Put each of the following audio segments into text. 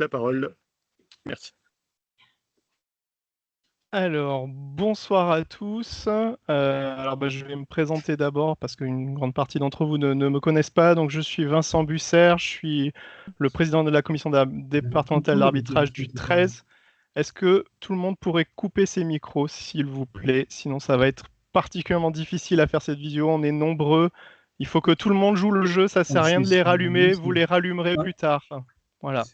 la parole. Merci. Alors, bonsoir à tous. Je vais me présenter d'abord parce qu'une grande partie d'entre vous ne me connaissent pas. Donc, je suis Vincent Busser, je suis le président de la commission départementale d'arbitrage du 13. Est-ce que tout le monde pourrait couper ses micros, s'il vous plaît? Sinon, ça va être particulièrement difficile à faire cette vidéo. On est nombreux. Il faut que tout le monde joue le jeu. Ça sert à rien de les rallumer. Vous les rallumerez plus tard. Voilà.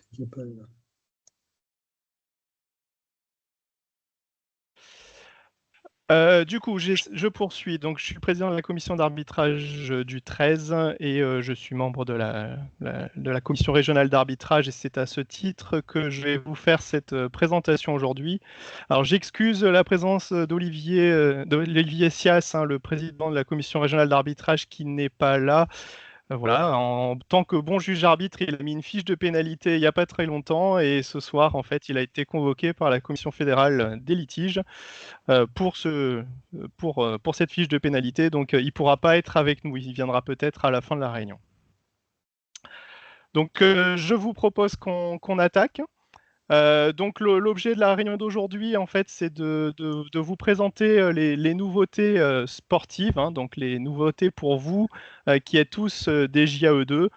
Du coup, je poursuis. Donc, je suis président de la commission d'arbitrage du 13 et je suis membre de la commission régionale d'arbitrage. Et c'est à ce titre que je vais vous faire cette présentation aujourd'hui. Alors, j'excuse la présence d'Olivier Sias, hein, le président de la commission régionale d'arbitrage, qui n'est pas là. Voilà, en tant que bon juge-arbitre, il a mis une fiche de pénalité il n'y a pas très longtemps et ce soir, en fait, il a été convoqué par la Commission fédérale des litiges pour cette fiche de pénalité. Donc, il ne pourra pas être avec nous. Il viendra peut-être à la fin de la réunion. Donc, je vous propose qu'on attaque. Donc, l'objet de la réunion d'aujourd'hui, en fait, c'est de vous présenter les nouveautés sportives, hein, donc les nouveautés pour vous qui êtes tous des JAE2.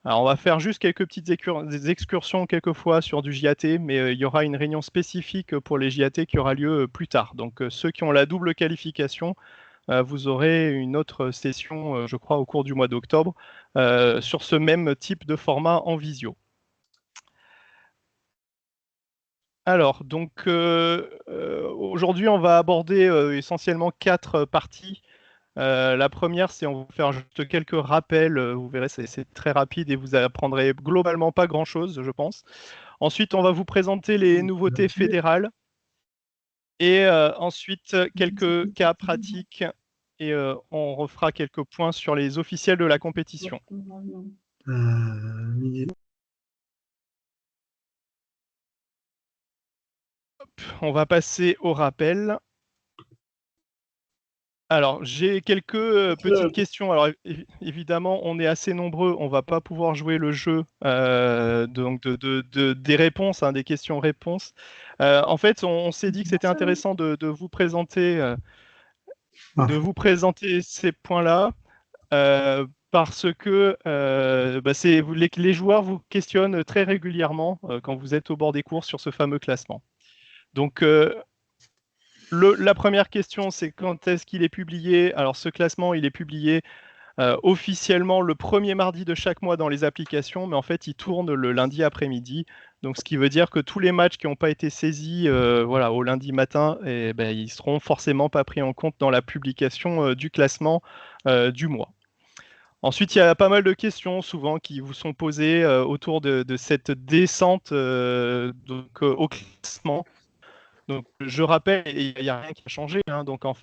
Alors, on va faire juste quelques petites excursions quelquefois sur du JAT, mais il y aura une réunion spécifique pour les JAT qui aura lieu plus tard. Donc, ceux qui ont la double qualification, vous aurez une autre session, je crois, au cours du mois d'octobre, sur ce même type de format en visio. Alors, donc aujourd'hui, on va aborder essentiellement 4 parties. La première, c'est on va vous faire juste quelques rappels. Vous verrez, c'est très rapide et vous apprendrez globalement pas grand-chose, je pense. Ensuite, on va vous présenter les nouveautés fédérales. Et ensuite, quelques cas pratiques. Et on refera quelques points sur les officiels de la compétition. On va passer au rappel. Alors, j'ai quelques petites questions. Alors, évidemment, on est assez nombreux, on va pas pouvoir jouer le jeu donc des réponses, hein, des questions-réponses. En fait, on s'est dit que c'était intéressant de vous présenter, ces points-là parce que les joueurs vous questionnent très régulièrement quand vous êtes au bord des courses sur ce fameux classement. Donc, la première question, c'est quand est-ce qu'il est publié? Alors, ce classement, il est publié officiellement le premier mardi de chaque mois dans les applications, mais en fait, il tourne le lundi après-midi. Donc, ce qui veut dire que tous les matchs qui n'ont pas été saisis au lundi matin, ils seront forcément pas pris en compte dans la publication du classement du mois. Ensuite, il y a pas mal de questions souvent qui vous sont posées autour de cette descente au classement. Donc, je rappelle, il n'y a rien qui a changé. Hein, donc, un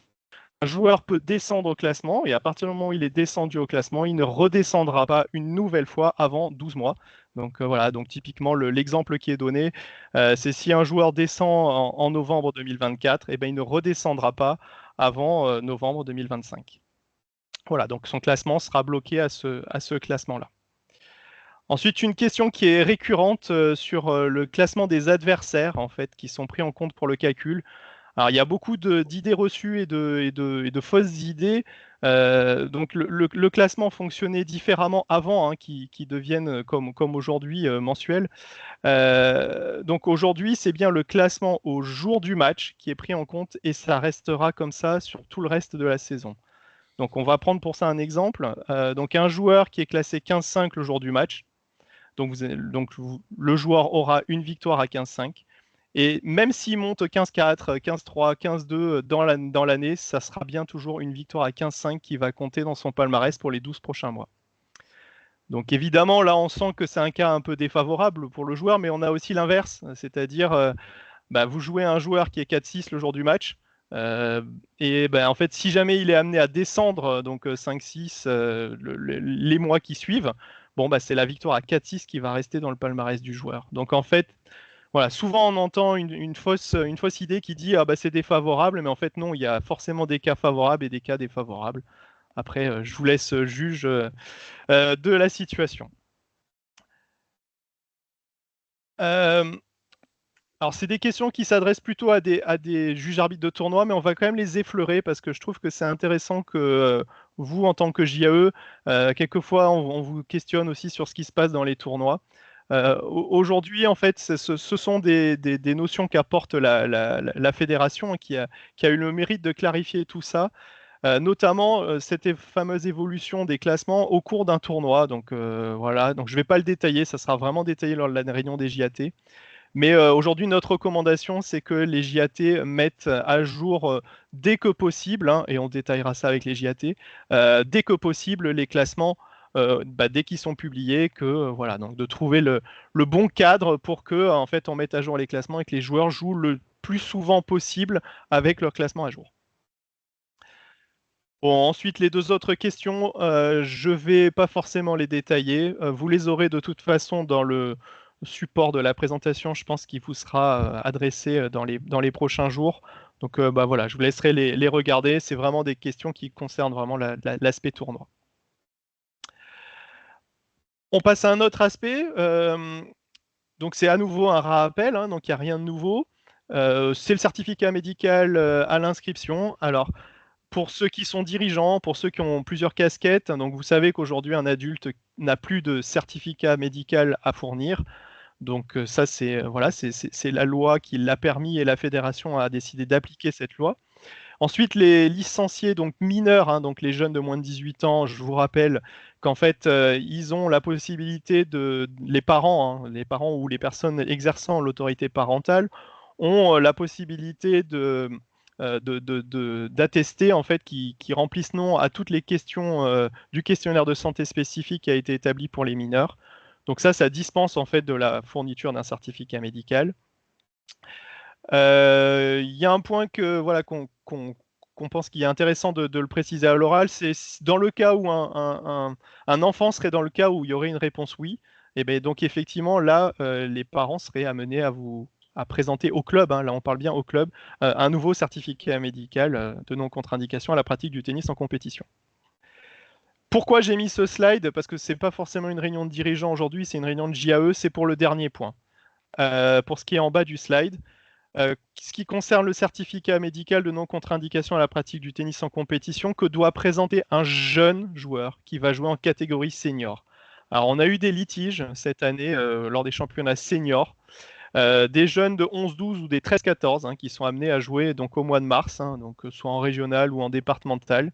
joueur peut descendre au classement et à partir du moment où il est descendu au classement, il ne redescendra pas une nouvelle fois avant 12 mois. Donc, voilà, donc typiquement, l'exemple qui est donné, c'est si un joueur descend en novembre 2024, il ne redescendra pas avant novembre 2025. Voilà, donc son classement sera bloqué à ce classement-là. Ensuite, une question qui est récurrente sur le classement des adversaires, en fait, qui sont pris en compte pour le calcul. Alors, il y a beaucoup d'idées reçues et de fausses idées. Donc, le classement fonctionnait différemment avant, hein, qui devienne comme aujourd'hui mensuel. Donc, aujourd'hui, c'est bien le classement au jour du match qui est pris en compte et ça restera comme ça sur tout le reste de la saison. Donc, on va prendre pour ça un exemple. Donc, un joueur qui est classé 15-5 le jour du match. Donc, le joueur aura une victoire à 15-5. Et même s'il monte 15-4, 15-3, 15-2 dans l'année, ça sera bien toujours une victoire à 15-5 qui va compter dans son palmarès pour les 12 prochains mois. Donc évidemment, là, on sent que c'est un cas un peu défavorable pour le joueur, mais on a aussi l'inverse, c'est-à-dire vous jouez un joueur qui est 4-6 le jour du match, en fait, si jamais il est amené à descendre, donc 5-6 les mois qui suivent, c'est la victoire à 4-6 qui va rester dans le palmarès du joueur. Donc en fait, voilà, souvent on entend une fausse idée qui dit c'est défavorable, mais en fait non, il y a forcément des cas favorables et des cas défavorables. Après, je vous laisse juge de la situation. Euh, alors, c'est des questions qui s'adressent plutôt à des juges arbitres de tournoi, mais on va quand même les effleurer parce que je trouve que c'est intéressant que vous, en tant que JAE, quelquefois, on vous questionne aussi sur ce qui se passe dans les tournois. Aujourd'hui, en fait, ce sont des notions qu'apporte la fédération, hein, qui a eu le mérite de clarifier tout ça, notamment cette fameuse évolution des classements au cours d'un tournoi. Donc voilà, donc je ne vais pas le détailler, ça sera vraiment détaillé lors de la réunion des JAT. Mais aujourd'hui, notre recommandation, c'est que les JAT mettent à jour dès que possible, hein, et on détaillera ça avec les JAT, dès que possible les classements, dès qu'ils sont publiés, que voilà, donc de trouver le bon cadre pour que en fait on mette à jour les classements et que les joueurs jouent le plus souvent possible avec leur classement à jour. Bon, ensuite, les deux autres questions, je ne vais pas forcément les détailler. Vous les aurez de toute façon dans le support de la présentation, je pense qu'il vous sera adressé dans les prochains jours. Donc voilà, je vous laisserai les regarder. C'est vraiment des questions qui concernent vraiment l'aspect tournoi. On passe à un autre aspect. Donc c'est à nouveau un rappel, hein, donc il n'y a rien de nouveau. C'est le certificat médical à l'inscription. Alors, pour ceux qui sont dirigeants, pour ceux qui ont plusieurs casquettes, donc vous savez qu'aujourd'hui un adulte n'a plus de certificat médical à fournir. Donc ça c'est voilà, c'est la loi qui l'a permis et la fédération a décidé d'appliquer cette loi. Ensuite, les licenciés donc mineurs, hein, donc les jeunes de moins de 18 ans, je vous rappelle qu'en fait ils ont la possibilité les parents ou les personnes exerçant l'autorité parentale ont la possibilité d'attester en fait qui remplissent non à toutes les questions du questionnaire de santé spécifique qui a été établi pour les mineurs. Donc ça dispense en fait de la fourniture d'un certificat médical. Il y a un point que voilà qu'on pense qu'il est intéressant de le préciser à l'oral, c'est dans le cas où un enfant serait dans le cas où il y aurait une réponse oui, et bien donc effectivement là les parents seraient amenés à présenter au club, hein, là on parle bien au club, un nouveau certificat médical de non-contre-indication à la pratique du tennis en compétition. Pourquoi j'ai mis ce slide? Parce que c'est pas forcément une réunion de dirigeants aujourd'hui, c'est une réunion de JAE, c'est pour le dernier point. Pour ce qui est en bas du slide, ce qui concerne le certificat médical de non-contre-indication à la pratique du tennis en compétition, que doit présenter un jeune joueur qui va jouer en catégorie senior. Alors, on a eu des litiges cette année lors des championnats seniors, des jeunes de 11-12 ou des 13-14 hein, qui sont amenés à jouer donc, au mois de mars, hein, donc, soit en régional ou en départemental.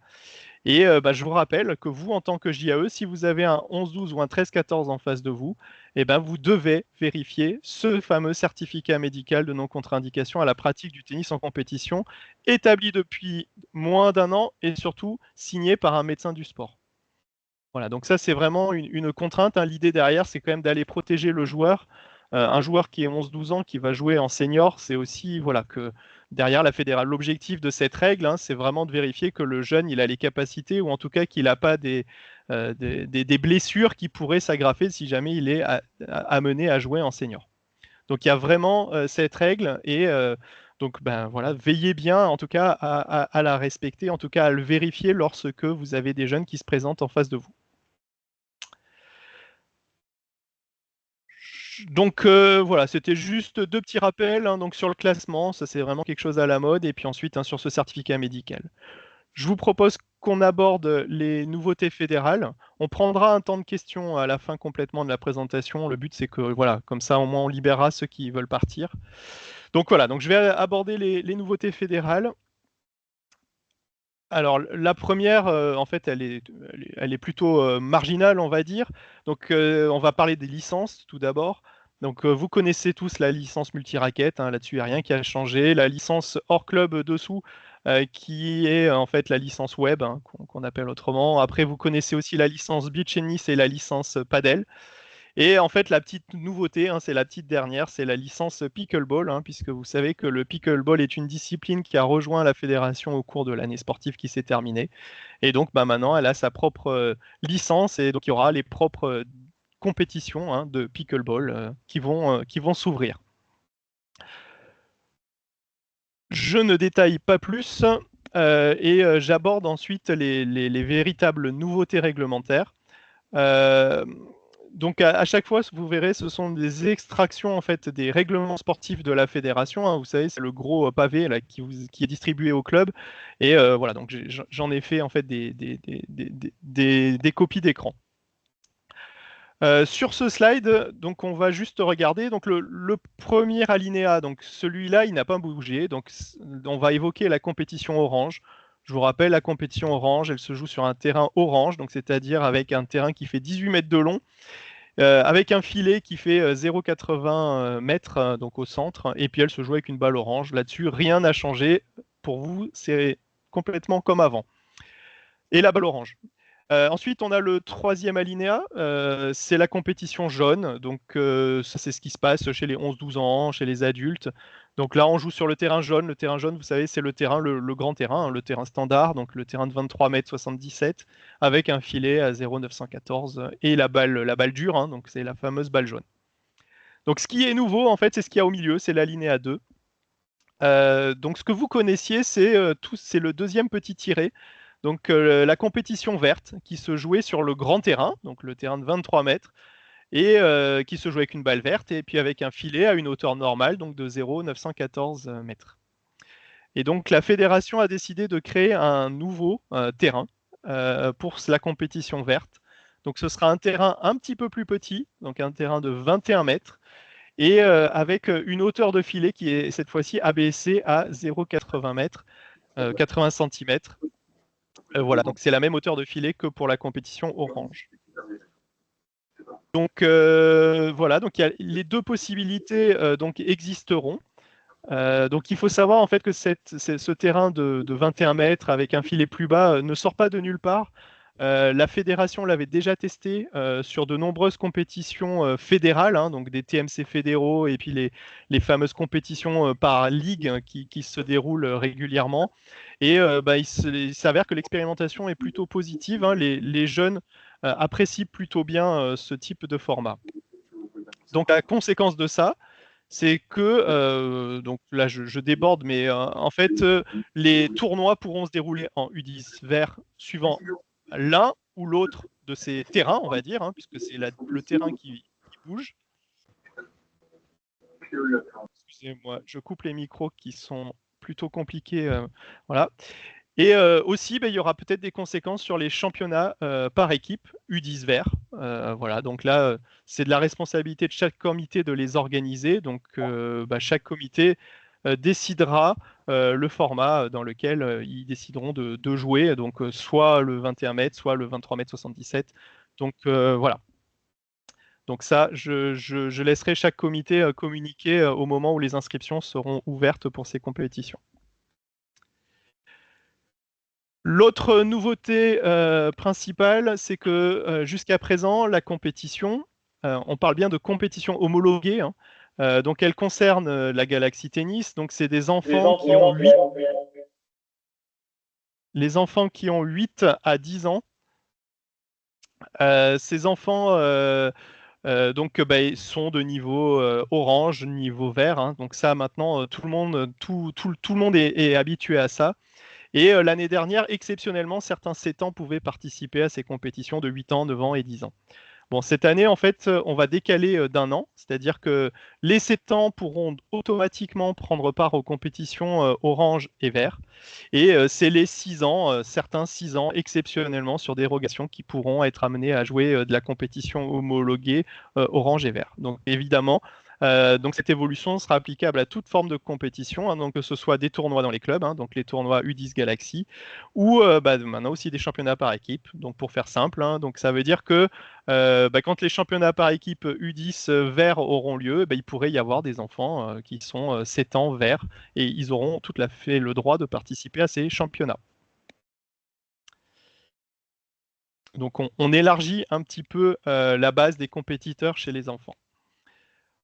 Et je vous rappelle que vous, en tant que JAE, si vous avez un 11-12 ou un 13-14 en face de vous, vous devez vérifier ce fameux certificat médical de non-contre-indication à la pratique du tennis en compétition, établi depuis moins d'un an et surtout signé par un médecin du sport. Voilà, donc ça c'est vraiment une contrainte, hein. L'idée derrière, c'est quand même d'aller protéger le joueur. Un joueur qui est 11-12 ans, qui va jouer en senior, c'est aussi voilà, que derrière la fédérale, l'objectif de cette règle, hein, c'est vraiment de vérifier que le jeune il a les capacités ou en tout cas qu'il n'a pas des blessures qui pourraient s'aggraver si jamais il est amené à jouer en senior. Donc il y a vraiment cette règle et donc ben voilà, veillez bien en tout cas à la respecter, en tout cas à le vérifier lorsque vous avez des jeunes qui se présentent en face de vous. Donc voilà, c'était juste deux petits rappels hein, donc sur le classement, ça c'est vraiment quelque chose à la mode, et puis ensuite hein, sur ce certificat médical. Je vous propose qu'on aborde les nouveautés fédérales. On prendra un temps de questions à la fin complètement de la présentation. Le but c'est que voilà, comme ça au moins on libérera ceux qui veulent partir. Donc voilà, donc je vais aborder les nouveautés fédérales. Alors la première, en fait, elle est plutôt marginale, on va dire. Donc on va parler des licences tout d'abord. Donc vous connaissez tous la licence multi-raquette, hein, là-dessus il n'y a rien qui a changé. La licence hors club dessous, qui est en fait la licence web, hein, qu'on appelle autrement. Après vous connaissez aussi la licence beach tennis et la licence padel. Et en fait, la petite nouveauté, hein, c'est la petite dernière, c'est la licence pickleball, hein, puisque vous savez que le pickleball est une discipline qui a rejoint la fédération au cours de l'année sportive qui s'est terminée. Et donc maintenant, elle a sa propre licence et donc il y aura les propres compétitions hein, de pickleball qui vont s'ouvrir. Je ne détaille pas plus et j'aborde ensuite les véritables nouveautés réglementaires. Donc à chaque fois, vous verrez, ce sont des extractions en fait des règlements sportifs de la fédération, hein. Vous savez, c'est le gros pavé là, qui est distribué au club. Et voilà, donc j'en ai fait en fait des copies d'écran. Sur ce slide, donc on va juste regarder donc le premier alinéa, donc celui-là, il n'a pas bougé. Donc on va évoquer la compétition orange. Je vous rappelle, la compétition orange, elle se joue sur un terrain orange, donc c'est-à-dire avec un terrain qui fait 18 mètres de long, avec un filet qui fait 0,80 mètres donc au centre, et puis elle se joue avec une balle orange. Là-dessus, rien n'a changé. Pour vous, c'est complètement comme avant. Et la balle orange. Ensuite, on a le troisième alinéa, c'est la compétition jaune. Donc, ça, c'est ce qui se passe chez les 11-12 ans, chez les adultes. Donc là, on joue sur le terrain jaune. Le terrain jaune, vous savez, c'est le terrain, le grand terrain, hein, le terrain standard, donc le terrain de 23 mètres 77, avec un filet à 0,914 et la balle dure, hein, donc c'est la fameuse balle jaune. Donc, ce qui est nouveau, en fait, c'est ce qu'il y a au milieu, c'est l'alinéa 2. Donc, ce que vous connaissiez, c'est le deuxième petit tiret. Donc, la compétition verte qui se jouait sur le grand terrain, donc le terrain de 23 mètres, et qui se jouait avec une balle verte et puis avec un filet à une hauteur normale, donc de 0,914 mètres. Et donc, la fédération a décidé de créer un nouveau terrain pour la compétition verte. Donc, ce sera un terrain un petit peu plus petit, donc un terrain de 21 mètres, et avec une hauteur de filet qui est cette fois-ci abaissée à 0,80 mètres, 80 cm. Voilà, donc c'est la même hauteur de filet que pour la compétition orange. Donc voilà, donc les deux possibilités donc existeront. Donc il faut savoir en fait que ce terrain de 21 mètres avec un filet plus bas ne sort pas de nulle part. La fédération l'avait déjà testé sur de nombreuses compétitions fédérales, hein, donc des TMC fédéraux et puis les fameuses compétitions par ligue hein, qui se déroulent régulièrement. Et il s'avère que l'expérimentation est plutôt positive, hein. Les jeunes apprécient plutôt bien ce type de format. Donc la conséquence de ça, c'est que, donc là je déborde, mais en fait, les tournois pourront se dérouler en U10 vert suivant l'un ou l'autre de ces terrains, on va dire, hein, puisque c'est le terrain qui bouge. Excusez-moi, je coupe les micros qui sont plutôt compliqués. Voilà. Et aussi, il y aura peut-être des conséquences sur les championnats par équipe U10 vert. Voilà, donc là, c'est de la responsabilité de chaque comité de les organiser. Donc, chaque comité décidera le format dans lequel ils décideront de jouer. Donc, soit le 21 mètres, soit le 23 mètres 77. Donc, voilà. Donc ça, je laisserai chaque comité communiquer au moment où les inscriptions seront ouvertes pour ces compétitions. L'autre nouveauté principale, c'est que jusqu'à présent, la compétition, on parle bien de compétition homologuée, hein, donc elle concerne la Galaxy Tennis, donc c'est des enfants qui ont 8, les enfants qui ont 8 à 10 ans. Ces enfants sont de niveau orange, niveau vert, hein, donc ça maintenant tout le monde est habitué à ça. Et l'année dernière, exceptionnellement, certains 7 ans pouvaient participer à ces compétitions de 8 ans, 9 ans et 10 ans. Bon, cette année, en fait, on va décaler d'un an, c'est-à-dire que les 7 ans pourront automatiquement prendre part aux compétitions orange et vert. Et c'est les 6 ans, certains 6 ans, exceptionnellement, sur dérogation, qui pourront être amenés à jouer de la compétition homologuée orange et vert. Donc, évidemment, donc cette évolution sera applicable à toute forme de compétition, hein, donc que ce soit des tournois dans les clubs, hein, donc les tournois U10 Galaxy, ou maintenant aussi des championnats par équipe. Donc pour faire simple, hein, donc ça veut dire que quand les championnats par équipe U10 verts auront lieu, il pourrait y avoir des enfants qui sont 7 ans verts et ils auront tout à fait le droit de participer à ces championnats. Donc on élargit un petit peu la base des compétiteurs chez les enfants.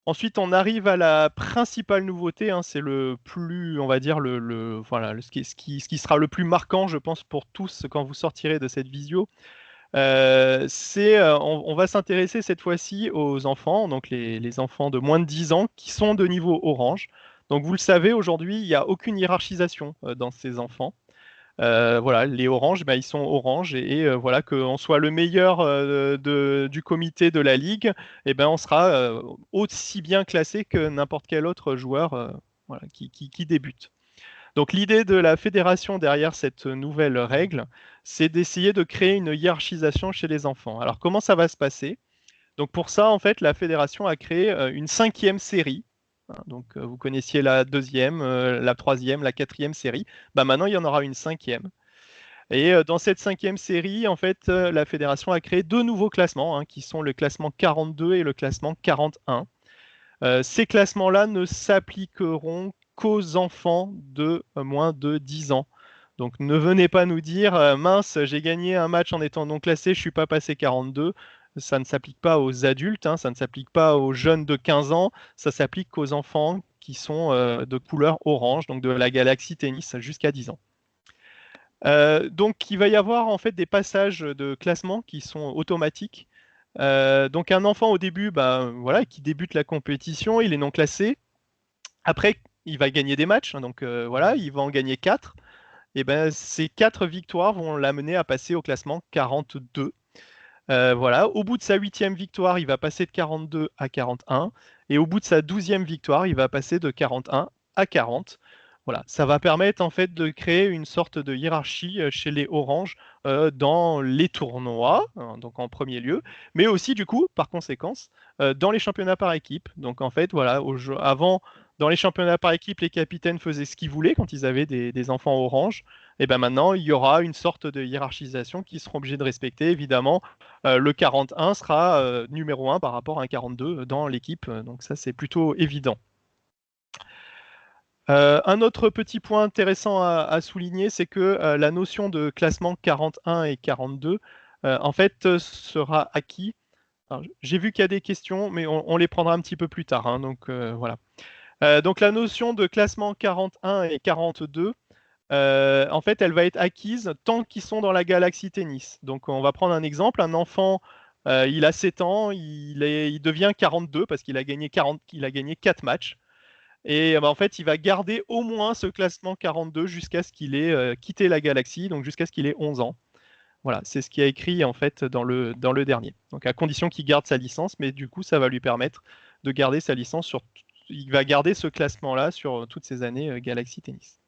Ensuite, on arrive à la principale nouveauté, hein, c'est le plus, on va dire, ce qui sera le plus marquant, je pense, pour tous quand vous sortirez de cette visio. On va s'intéresser cette fois-ci aux enfants, donc les enfants de moins de 10 ans qui sont de niveau orange. Donc vous le savez, aujourd'hui, il n'y a aucune hiérarchisation dans ces enfants. Voilà, les oranges, ils sont oranges voilà, qu'on soit le meilleur du comité de la ligue, on sera aussi bien classé que n'importe quel autre joueur voilà, qui débute. Donc l'idée de la fédération derrière cette nouvelle règle, c'est d'essayer de créer une hiérarchisation chez les enfants. Alors comment ça va se passer? Donc pour ça, en fait, la fédération a créé une 5e série. Donc vous connaissiez la 2e, la 3e, la 4e série. Maintenant, il y en aura une 5e. Et dans cette 5e série, en fait, la fédération a créé 2 nouveaux classements, qui sont le classement 42 et le classement 41. Ces classements-là ne s'appliqueront qu'aux enfants de moins de 10 ans. Donc ne venez pas nous dire mince, j'ai gagné un match en étant non classé, je ne suis pas passé 42. Ça ne s'applique pas aux adultes, ça ne s'applique pas aux jeunes de 15 ans, ça s'applique qu'aux enfants qui sont de couleur orange, donc de la galaxie tennis jusqu'à 10 ans. Donc il va y avoir en fait des passages de classement qui sont automatiques. Donc un enfant au début, voilà, qui débute la compétition, il est non classé. Après, il va gagner des matchs, donc voilà, il va en gagner 4. Et ces 4 victoires vont l'amener à passer au classement 42. Voilà, au bout de sa 8e victoire, il va passer de 42 à 41. Et au bout de sa 12e victoire, il va passer de 41 à 40. Voilà, ça va permettre en fait de créer une sorte de hiérarchie chez les Oranges dans les tournois, donc en premier lieu, mais aussi du coup, par conséquence, dans les championnats par équipe. Donc en fait, voilà, avant, dans les championnats par équipe, les capitaines faisaient ce qu'ils voulaient quand ils avaient des enfants orange. Et maintenant, il y aura une sorte de hiérarchisation qu'ils seront obligés de respecter. Évidemment, le 41 sera numéro 1 par rapport à un 42 dans l'équipe. Donc ça, c'est plutôt évident. Un autre petit point intéressant à souligner, c'est que la notion de classement 41 et 42, en fait, sera acquis. J'ai vu qu'il y a des questions, mais on les prendra un petit peu plus tard. Donc voilà. Donc la notion de classement 41 et 42, en fait, elle va être acquise tant qu'ils sont dans la galaxie tennis. Donc on va prendre un exemple. Un enfant, il a 7 ans, il devient 42 parce qu'il a gagné 4 matchs. Et en fait, il va garder au moins ce classement 42 jusqu'à ce qu'il ait quitté la galaxie, donc jusqu'à ce qu'il ait 11 ans. Voilà, c'est ce qui a écrit en fait dans le dernier. Donc à condition qu'il garde sa licence, mais du coup, ça va lui permettre de garder sa licence sur. Il va garder ce classement-là sur toutes ces années Galaxy Tennis.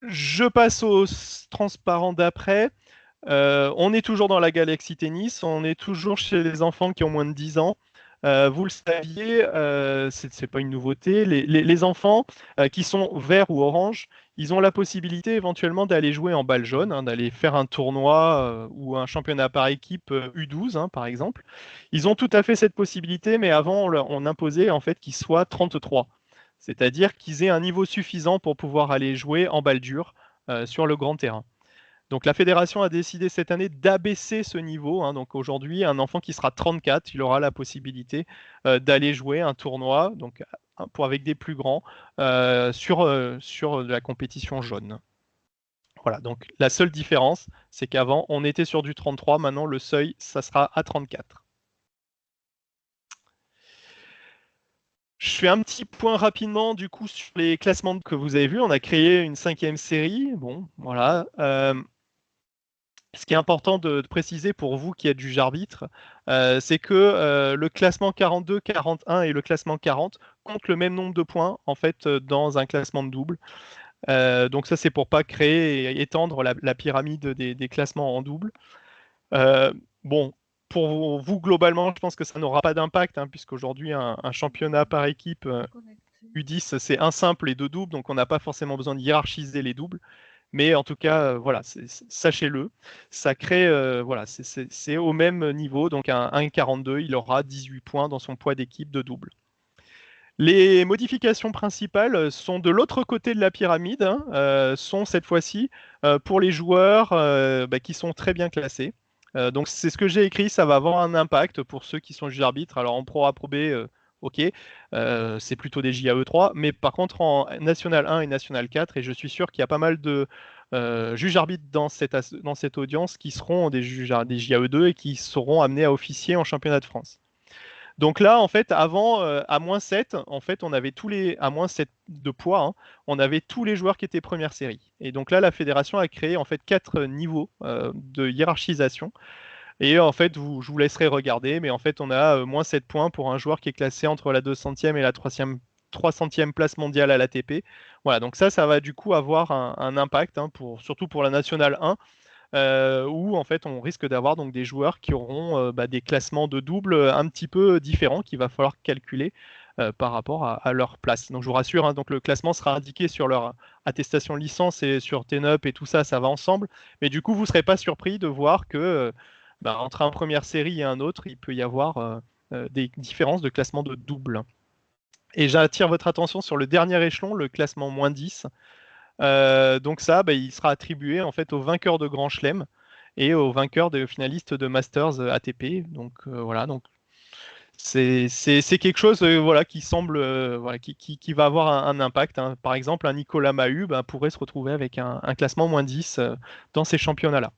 Je passe au transparent d'après. On est toujours dans la Galaxy Tennis, on est toujours chez les enfants qui ont moins de 10 ans. Vous le saviez, c'est pas une nouveauté. Les enfants qui sont verts ou orange, ils ont la possibilité éventuellement d'aller jouer en balle jaune, d'aller faire un tournoi ou un championnat par équipe U12, par exemple. Ils ont tout à fait cette possibilité, mais avant, on imposait en fait qu'ils soient 33. C'est-à-dire qu'ils aient un niveau suffisant pour pouvoir aller jouer en balle dure sur le grand terrain. Donc la fédération a décidé cette année d'abaisser ce niveau. Donc aujourd'hui, un enfant qui sera 34, il aura la possibilité d'aller jouer un tournoi donc, avec des plus grands sur de la compétition jaune. Voilà, donc la seule différence, c'est qu'avant, on était sur du 33, maintenant le seuil, ça sera à 34. Je fais un petit point rapidement du coup sur les classements que vous avez vus. On a créé une 5e série. Bon, voilà. Ce qui est important de préciser pour vous qui êtes juge arbitre, c'est que le classement 42, 41 et le classement 40 comptent le même nombre de points en fait dans un classement de double. Donc ça c'est pour pas créer et étendre la pyramide des classements en double. Bon, pour vous globalement, je pense que ça n'aura pas d'impact puisqu'aujourd'hui un championnat par équipe U10 c'est un simple et deux doubles, donc on n'a pas forcément besoin de hiérarchiser les doubles. Mais en tout cas, voilà, sachez-le, ça crée, voilà, c'est au même niveau. Donc un 1,42, il aura 18 points dans son poids d'équipe de double. Les modifications principales sont de l'autre côté de la pyramide, sont cette fois-ci pour les joueurs qui sont très bien classés. Donc c'est ce que j'ai écrit, ça va avoir un impact pour ceux qui sont juges arbitres. Alors en pro A, pro B, ok, c'est plutôt des JAE3, mais par contre en National 1 et National 4, et je suis sûr qu'il y a pas mal de juges arbitres dans cette audience qui seront des JAE2 et qui seront amenés à officier en championnat de France. Donc là, en fait, avant, à -7, en fait, on avait à -7 de poids, hein, on avait tous les joueurs qui étaient première série. Et donc là, la fédération a créé en fait 4 niveaux de hiérarchisation. Et en fait, je vous laisserai regarder, mais en fait, on a -7 points pour un joueur qui est classé entre la 200e et la 300e place mondiale à l'ATP. Voilà, donc ça va du coup avoir un impact, hein, surtout pour la Nationale 1, où en fait on risque d'avoir donc des joueurs qui auront des classements de double un petit peu différents qu'il va falloir calculer par rapport à leur place. Donc je vous rassure, hein, donc le classement sera indiqué sur leur attestation licence et sur TNUP et tout ça, ça va ensemble. Mais du coup, vous ne serez pas surpris de voir que entre un première série et un autre, il peut y avoir des différences de classement de double. Et j'attire votre attention sur le dernier échelon, le classement -10. Donc ça, il sera attribué en fait aux vainqueurs de Grand Chelem et aux vainqueurs des finalistes de Masters ATP. Donc voilà, donc c'est quelque chose voilà qui semble voilà qui va avoir un impact, hein. Par exemple, un Nicolas Mahut pourrait se retrouver avec un classement -10 dans ces championnats-là.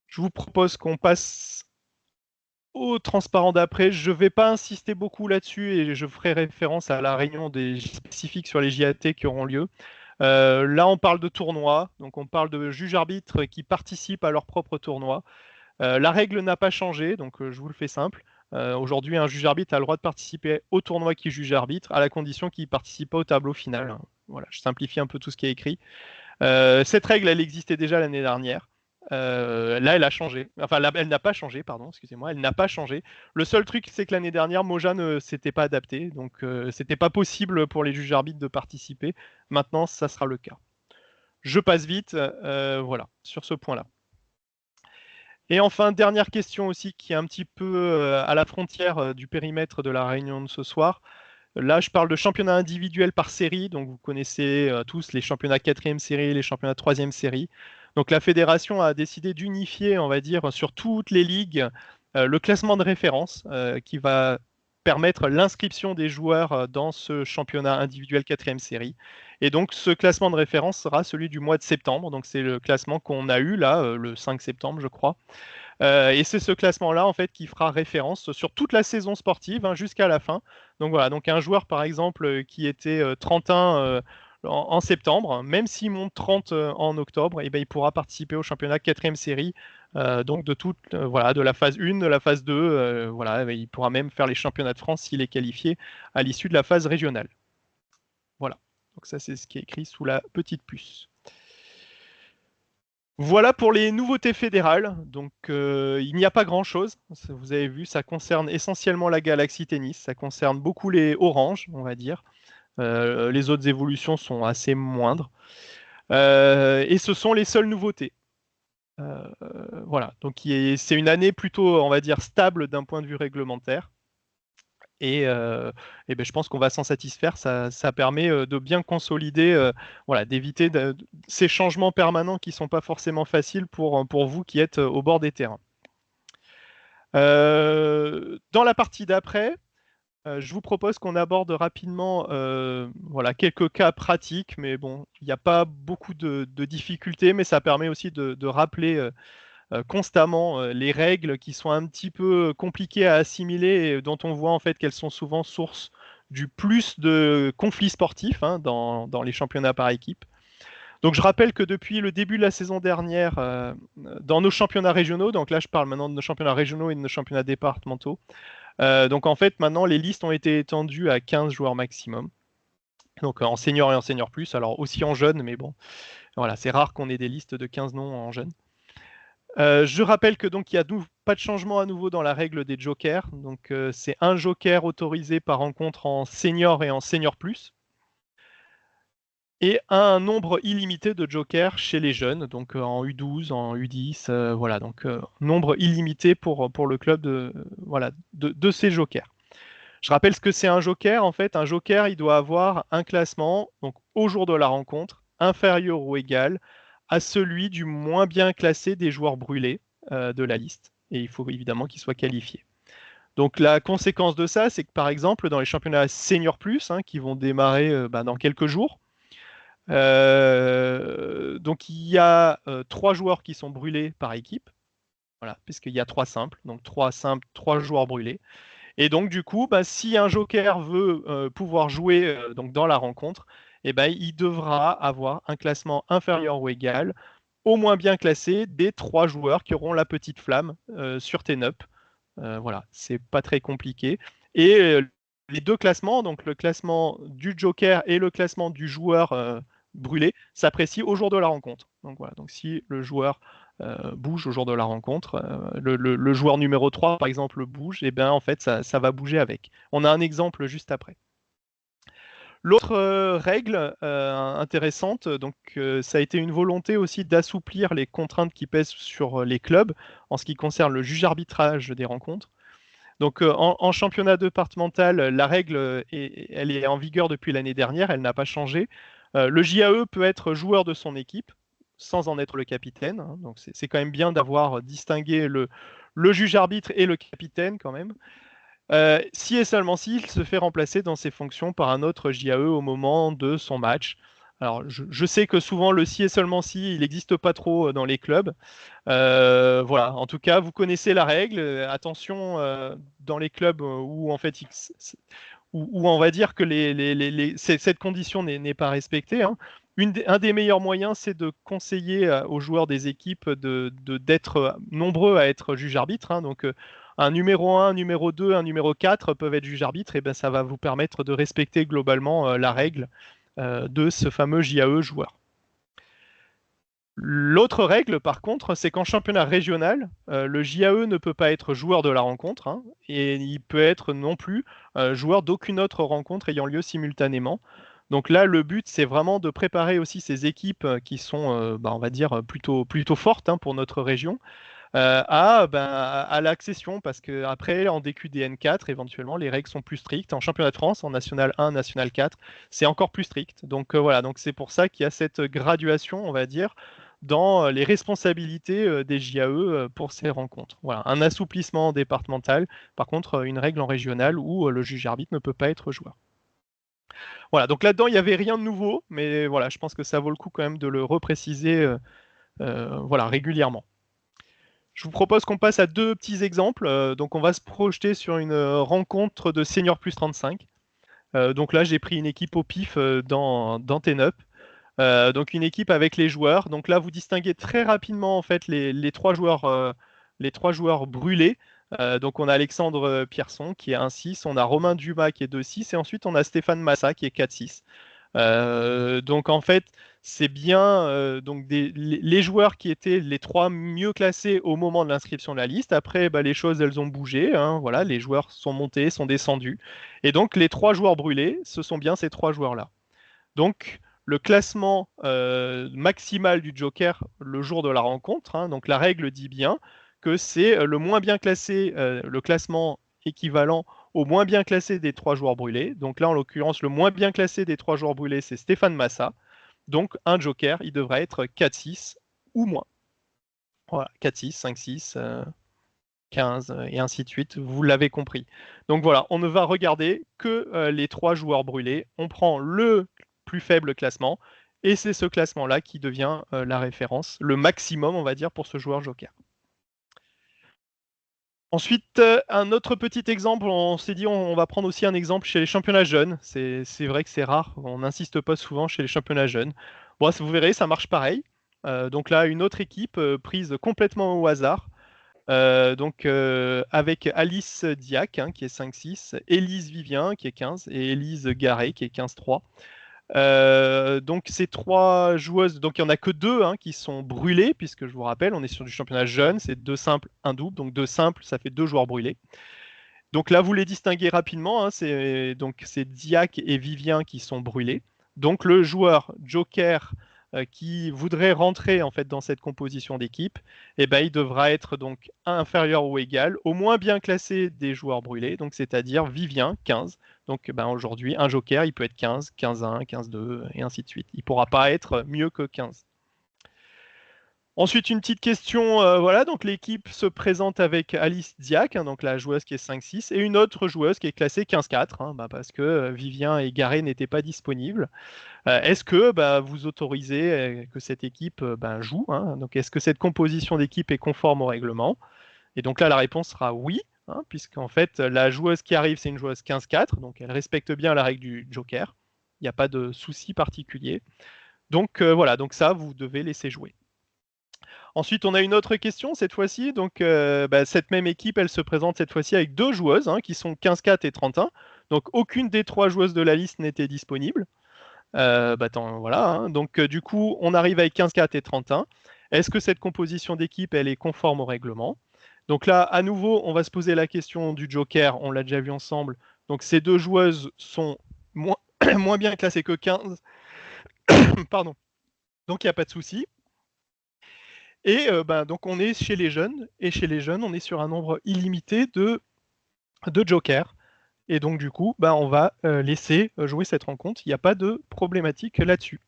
Je vous propose qu'on passe au transparent d'après. Je ne vais pas insister beaucoup là-dessus et je ferai référence à la réunion des spécifiques sur les JAT qui auront lieu. Là, on parle de tournois, donc on parle de juges-arbitres qui participent à leur propre tournoi. La règle n'a pas changé, donc je vous le fais simple. Aujourd'hui, un juge-arbitre a le droit de participer au tournoi qui juge arbitre, à la condition qu'il ne participe pas au tableau final. Voilà, je simplifie un peu tout ce qui est écrit. Cette règle, elle existait déjà l'année dernière. Là, elle a changé. Enfin, là, elle n'a pas changé, pardon, excusez-moi, elle n'a pas changé. Le seul truc, c'est que l'année dernière, Moja ne s'était pas adapté, donc c'était pas possible pour les juges arbitres de participer. Maintenant, ça sera le cas. Je passe vite, voilà, sur ce point-là. Et enfin, dernière question aussi qui est un petit peu à la frontière du périmètre de la réunion de ce soir. Là, je parle de championnat individuel par série. Donc, vous connaissez tous les championnats 4e série, les championnats 3e série. Donc, la fédération a décidé d'unifier, on va dire, sur toutes les ligues, le classement de référence qui va permettre l'inscription des joueurs dans ce championnat individuel 4e série. Et donc, ce classement de référence sera celui du mois de septembre. Donc, c'est le classement qu'on a eu là, le 5 septembre, je crois. Et c'est ce classement-là en fait qui fera référence sur toute la saison sportive, hein, jusqu'à la fin. Donc voilà, donc un joueur par exemple qui était 31 en septembre, même s'il monte 30 en octobre, et ben, il pourra participer au championnat 4e série. Donc voilà, de la phase 1, de la phase 2, voilà, il pourra même faire les championnats de France s'il est qualifié à l'issue de la phase régionale. Voilà, donc ça c'est ce qui est écrit sous la petite puce. Voilà pour les nouveautés fédérales. Donc, il n'y a pas grand-chose. Vous avez vu, ça concerne essentiellement la Galaxy Tennis. Ça concerne beaucoup les Orange, on va dire. Les autres évolutions sont assez moindres. Et ce sont les seules nouveautés. Voilà. Donc, c'est une année plutôt, on va dire, stable d'un point de vue réglementaire. Et ben, je pense qu'on va s'en satisfaire. Ça permet de bien consolider, voilà, d'éviter ces changements permanents qui ne sont pas forcément faciles pour vous qui êtes au bord des terrains. Dans la partie d'après, je vous propose qu'on aborde rapidement voilà, quelques cas pratiques, mais bon, il n'y a pas beaucoup de difficultés, mais ça permet aussi de rappeler constamment les règles qui sont un petit peu compliquées à assimiler et dont on voit en fait qu'elles sont souvent source du plus de conflits sportifs, hein, dans les championnats par équipe. Donc je rappelle que depuis le début de la saison dernière, dans nos championnats régionaux, donc là je parle maintenant de nos championnats régionaux et de nos championnats départementaux, donc en fait maintenant les listes ont été étendues à 15 joueurs maximum. Donc en senior et en senior plus, alors aussi en jeune, mais bon, voilà, c'est rare qu'on ait des listes de 15 noms en jeune. Je rappelle que donc il n'y a pas de changement à nouveau dans la règle des jokers. Donc c'est un joker autorisé par rencontre en senior et en senior plus. Et un nombre illimité de jokers chez les jeunes, donc en U12, en U10, voilà, donc nombre illimité pour le club voilà, de ces jokers. Je rappelle ce que c'est un joker. En fait, un joker, il doit avoir un classement, donc au jour de la rencontre, inférieur ou égal à celui du moins bien classé des joueurs brûlés de la liste. Et il faut évidemment qu'il soit qualifié. Donc la conséquence de ça, c'est que par exemple, dans les championnats senior plus, hein, qui vont démarrer dans quelques jours, donc il y a 3 joueurs qui sont brûlés par équipe. Voilà, puisqu'il y a 3 simples, donc 3 simples, 3 joueurs brûlés. Et donc, du coup, si un joker veut pouvoir jouer donc dans la rencontre, il devra avoir un classement inférieur ou égal au moins bien classé des 3 joueurs qui auront la petite flamme sur T-Nup. Voilà, c'est pas très compliqué. Et les deux classements, donc le classement du joker et le classement du joueur brûlé, s'apprécient au jour de la rencontre. Donc voilà, donc si le joueur bouge au jour de la rencontre, le joueur numéro 3 par exemple bouge, et bien en fait ça va bouger avec. On a un exemple juste après. L'autre règle intéressante, donc ça a été une volonté aussi d'assouplir les contraintes qui pèsent sur les clubs en ce qui concerne le juge arbitrage des rencontres. Donc en championnat départemental, la règle elle est en vigueur depuis l'année dernière, elle n'a pas changé. Le JAE peut être joueur de son équipe sans en être le capitaine, hein. Donc c'est quand même bien d'avoir distingué le juge arbitre et le capitaine quand même. Si et seulement s'il se fait remplacer dans ses fonctions par un autre JAE au moment de son match. Alors, je sais que souvent le si et seulement si, il n'existe pas trop dans les clubs. Voilà, en tout cas, vous connaissez la règle. Attention, dans les clubs où en fait, où on va dire que cette condition n'est pas respectée, hein. Un des meilleurs moyens, c'est de conseiller aux joueurs des équipes d'être nombreux à être juge-arbitre, hein. Donc, un numéro 1, un numéro 2, un numéro 4 peuvent être juge-arbitre, et ben, ça va vous permettre de respecter globalement la règle de ce fameux JAE joueur. L'autre règle, par contre, c'est qu'en championnat régional, le JAE ne peut pas être joueur de la rencontre, hein, et il peut être non plus joueur d'aucune autre rencontre ayant lieu simultanément. Donc là, le but, c'est vraiment de préparer aussi ces équipes qui sont, on va dire, plutôt fortes, hein, pour notre région, à l'accession, parce qu'après, en DQDN4, éventuellement, les règles sont plus strictes. En championnat de France, en National 1, National 4, c'est encore plus strict. Donc voilà, donc c'est pour ça qu'il y a cette graduation, on va dire, dans les responsabilités des JAE pour ces rencontres. Voilà, un assouplissement départemental, par contre, une règle en régional où le juge arbitre ne peut pas être joueur. Voilà, donc là-dedans, il n'y avait rien de nouveau, mais voilà, je pense que ça vaut le coup quand même de le repréciser voilà, régulièrement. Je vous propose qu'on passe à deux petits exemples. Donc, on va se projeter sur une rencontre de Senior plus 35. Donc là, j'ai pris une équipe au pif dans TNUP. Donc, une équipe avec les joueurs. Donc là, vous distinguez très rapidement en fait les trois joueurs brûlés. Donc, on a Alexandre Pierson qui est 1-6, on a Romain Dumas qui est 2-6, et ensuite on a Stéphane Massa qui est 4-6. Donc en fait, c'est bien donc les joueurs qui étaient les 3 mieux classés au moment de l'inscription de la liste. Après, les choses, elles ont bougé, hein, voilà, les joueurs sont montés, sont descendus. Et donc les 3 joueurs brûlés, ce sont bien ces 3 joueurs-là. Donc le classement maximal du Joker le jour de la rencontre, hein, donc la règle dit bien que c'est le moins bien classé, le classement équivalent au moins bien classé des 3 joueurs brûlés. Donc là, en l'occurrence, le moins bien classé des 3 joueurs brûlés, c'est Stéphane Massa. Donc un joker, il devrait être 4-6 ou moins. Voilà, 4-6, 5-6, 15 et ainsi de suite, vous l'avez compris. Donc voilà, on ne va regarder que les 3 joueurs brûlés. On prend le plus faible classement et c'est ce classement-là qui devient la référence, le maximum, on va dire, pour ce joueur joker. Ensuite, un autre petit exemple, on s'est dit on va prendre aussi un exemple chez les championnats jeunes. C'est vrai que c'est rare, on n'insiste pas souvent chez les championnats jeunes. Bon, vous verrez, ça marche pareil. Donc là, une autre équipe prise complètement au hasard. Avec Alice Diac, hein, qui est 5-6, Élise Vivien, qui est 15, et Élise Garret, qui est 15-3. Donc ces 3 joueuses, donc il n'y en a que 2 hein, qui sont brûlées, puisque je vous rappelle, on est sur du championnat jeune, c'est 2 simples, 1 double, donc 2 simples, ça fait 2 joueurs brûlés. Donc là, vous les distinguez rapidement, hein, c'est Diac et Vivien qui sont brûlés. Donc le joueur joker qui voudrait rentrer en fait dans cette composition d'équipe, il devra être donc inférieur ou égal au moins bien classé des joueurs brûlés, donc c'est-à-dire Vivien 15. Donc aujourd'hui, un joker, il peut être 15, 15-1, 15-2 et ainsi de suite. Il ne pourra pas être mieux que 15. Ensuite, une petite question, voilà, donc l'équipe se présente avec Alice Diac, hein, donc la joueuse qui est 5-6, et une autre joueuse qui est classée 15-4, hein, parce que Vivien et Garé n'étaient pas disponibles. Est-ce que vous autorisez que cette équipe joue, hein, donc est-ce que cette composition d'équipe est conforme au règlement? Et donc là, la réponse sera oui, hein, puisqu'en fait, la joueuse qui arrive, c'est une joueuse 15-4, donc elle respecte bien la règle du joker. Il n'y a pas de souci particulier. Donc voilà, donc ça, vous devez laisser jouer. Ensuite, on a une autre question cette fois-ci. Donc, cette même équipe, elle se présente cette fois-ci avec deux joueuses hein, qui sont 15-4 et 31. Donc, aucune des trois joueuses de la liste n'était disponible. Voilà. Hein. Donc, du coup, on arrive avec 15-4 et 31. Est-ce que cette composition d'équipe, elle est conforme au règlement? Donc là, à nouveau, on va se poser la question du joker. On l'a déjà vu ensemble. Donc, ces deux joueuses sont moins, moins bien classées que 15. Pardon. Donc, il n'y a pas de souci. Et donc on est chez les jeunes, et chez les jeunes, on est sur un nombre illimité de jokers. Et donc du coup, on va laisser jouer cette rencontre. Il n'y a pas de problématique là-dessus.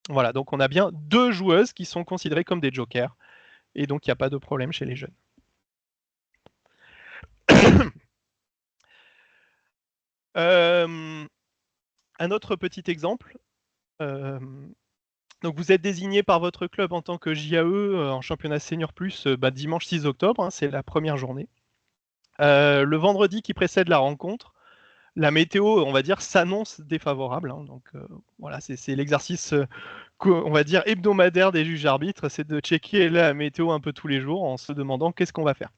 Voilà, donc on a bien deux joueuses qui sont considérées comme des jokers. Et donc il n'y a pas de problème chez les jeunes. Un autre petit exemple. Donc vous êtes désigné par votre club en tant que JAE en championnat senior plus dimanche 6 octobre, hein, c'est la première journée. Le vendredi qui précède la rencontre, la météo, on va dire, s'annonce défavorable. Hein, donc voilà, c'est l'exercice, on va dire, hebdomadaire des juges arbitres, c'est de checker la météo un peu tous les jours en se demandant qu'est-ce qu'on va faire.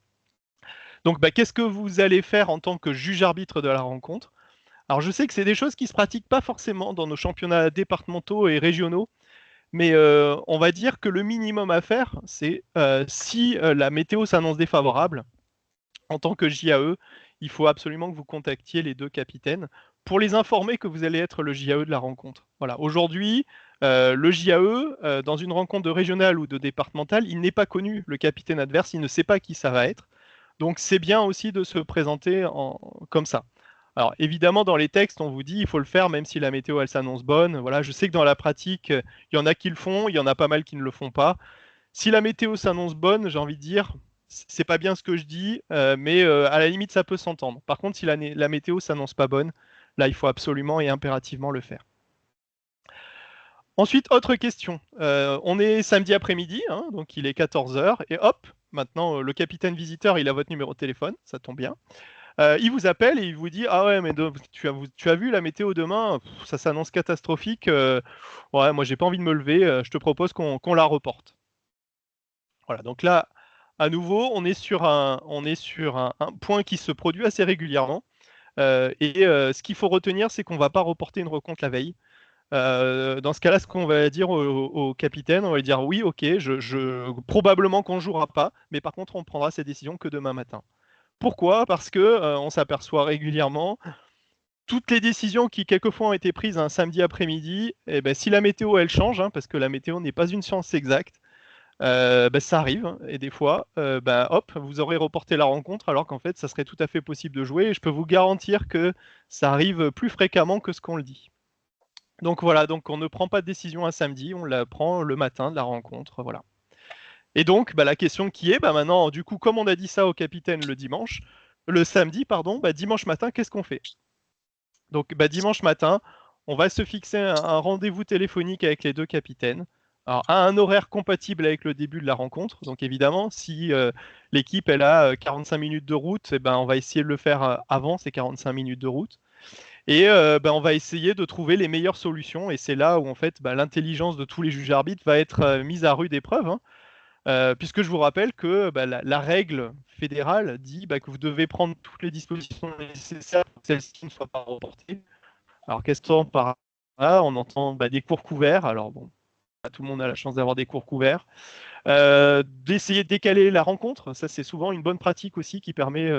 Donc qu'est-ce que vous allez faire en tant que juge arbitre de la rencontre? Alors je sais que c'est des choses qui se pratiquent pas forcément dans nos championnats départementaux et régionaux, mais on va dire que le minimum à faire, c'est si la météo s'annonce défavorable, en tant que JAE, il faut absolument que vous contactiez les deux capitaines pour les informer que vous allez être le JAE de la rencontre. Voilà. Aujourd'hui, le JAE, dans une rencontre de régionale ou de départementale, il n'est pas connu, le capitaine adverse, il ne sait pas qui ça va être. Donc c'est bien aussi de se présenter comme ça. Alors évidemment, dans les textes, on vous dit il faut le faire même si la météo elle s'annonce bonne. Voilà, je sais que dans la pratique, il y en a qui le font, il y en a pas mal qui ne le font pas. Si la météo s'annonce bonne, j'ai envie de dire, c'est pas bien ce que je dis, mais à la limite, ça peut s'entendre. Par contre, si la météo s'annonce pas bonne, là, il faut absolument et impérativement le faire. Ensuite, autre question. On est samedi après-midi, hein, donc il est 14 heures, et hop, maintenant, le capitaine visiteur, il a votre numéro de téléphone, ça tombe bien. Il vous appelle et il vous dit ah ouais mais tu as vu la météo demain, ça s'annonce catastrophique. Ouais moi j'ai pas envie de me lever, je te propose qu'on la reporte. Voilà, donc là, à nouveau, on est sur un point qui se produit assez régulièrement. Ce qu'il faut retenir, c'est qu'on ne va pas reporter une rencontre la veille. Dans ce cas-là, ce qu'on va dire au capitaine, on va lui dire oui, ok, probablement qu'on ne jouera pas, mais par contre, on prendra ces décisions que demain matin. Pourquoi? Parce que on s'aperçoit régulièrement, toutes les décisions qui quelquefois ont été prises un samedi après-midi, si la météo elle change, hein, parce que la météo n'est pas une science exacte, ça arrive, hein, et des fois, hop, vous aurez reporté la rencontre alors qu'en fait, ça serait tout à fait possible de jouer. Et je peux vous garantir que ça arrive plus fréquemment que ce qu'on le dit. Donc voilà, donc on ne prend pas de décision un samedi, on la prend le matin de la rencontre, voilà. Et donc, la question qui est, maintenant, du coup, comme on a dit ça au capitaine le samedi, pardon, dimanche matin, qu'est-ce qu'on fait? Donc, dimanche matin, on va se fixer un rendez-vous téléphonique avec les deux capitaines. Alors, à un horaire compatible avec le début de la rencontre. Donc, évidemment, si l'équipe elle a 45 minutes de route, on va essayer de le faire avant ces 45 minutes de route. Et on va essayer de trouver les meilleures solutions. Et c'est là où, en fait, l'intelligence de tous les juges arbitres va être mise à rude épreuve. Hein. Puisque je vous rappelle que la règle fédérale dit que vous devez prendre toutes les dispositions nécessaires pour que celles-ci ne soient pas reportées. Alors qu'est-ce qu'on entend par là? On entend des cours couverts. Alors bon, pas tout le monde a la chance d'avoir des cours couverts. D'essayer de décaler la rencontre, ça c'est souvent une bonne pratique aussi qui permet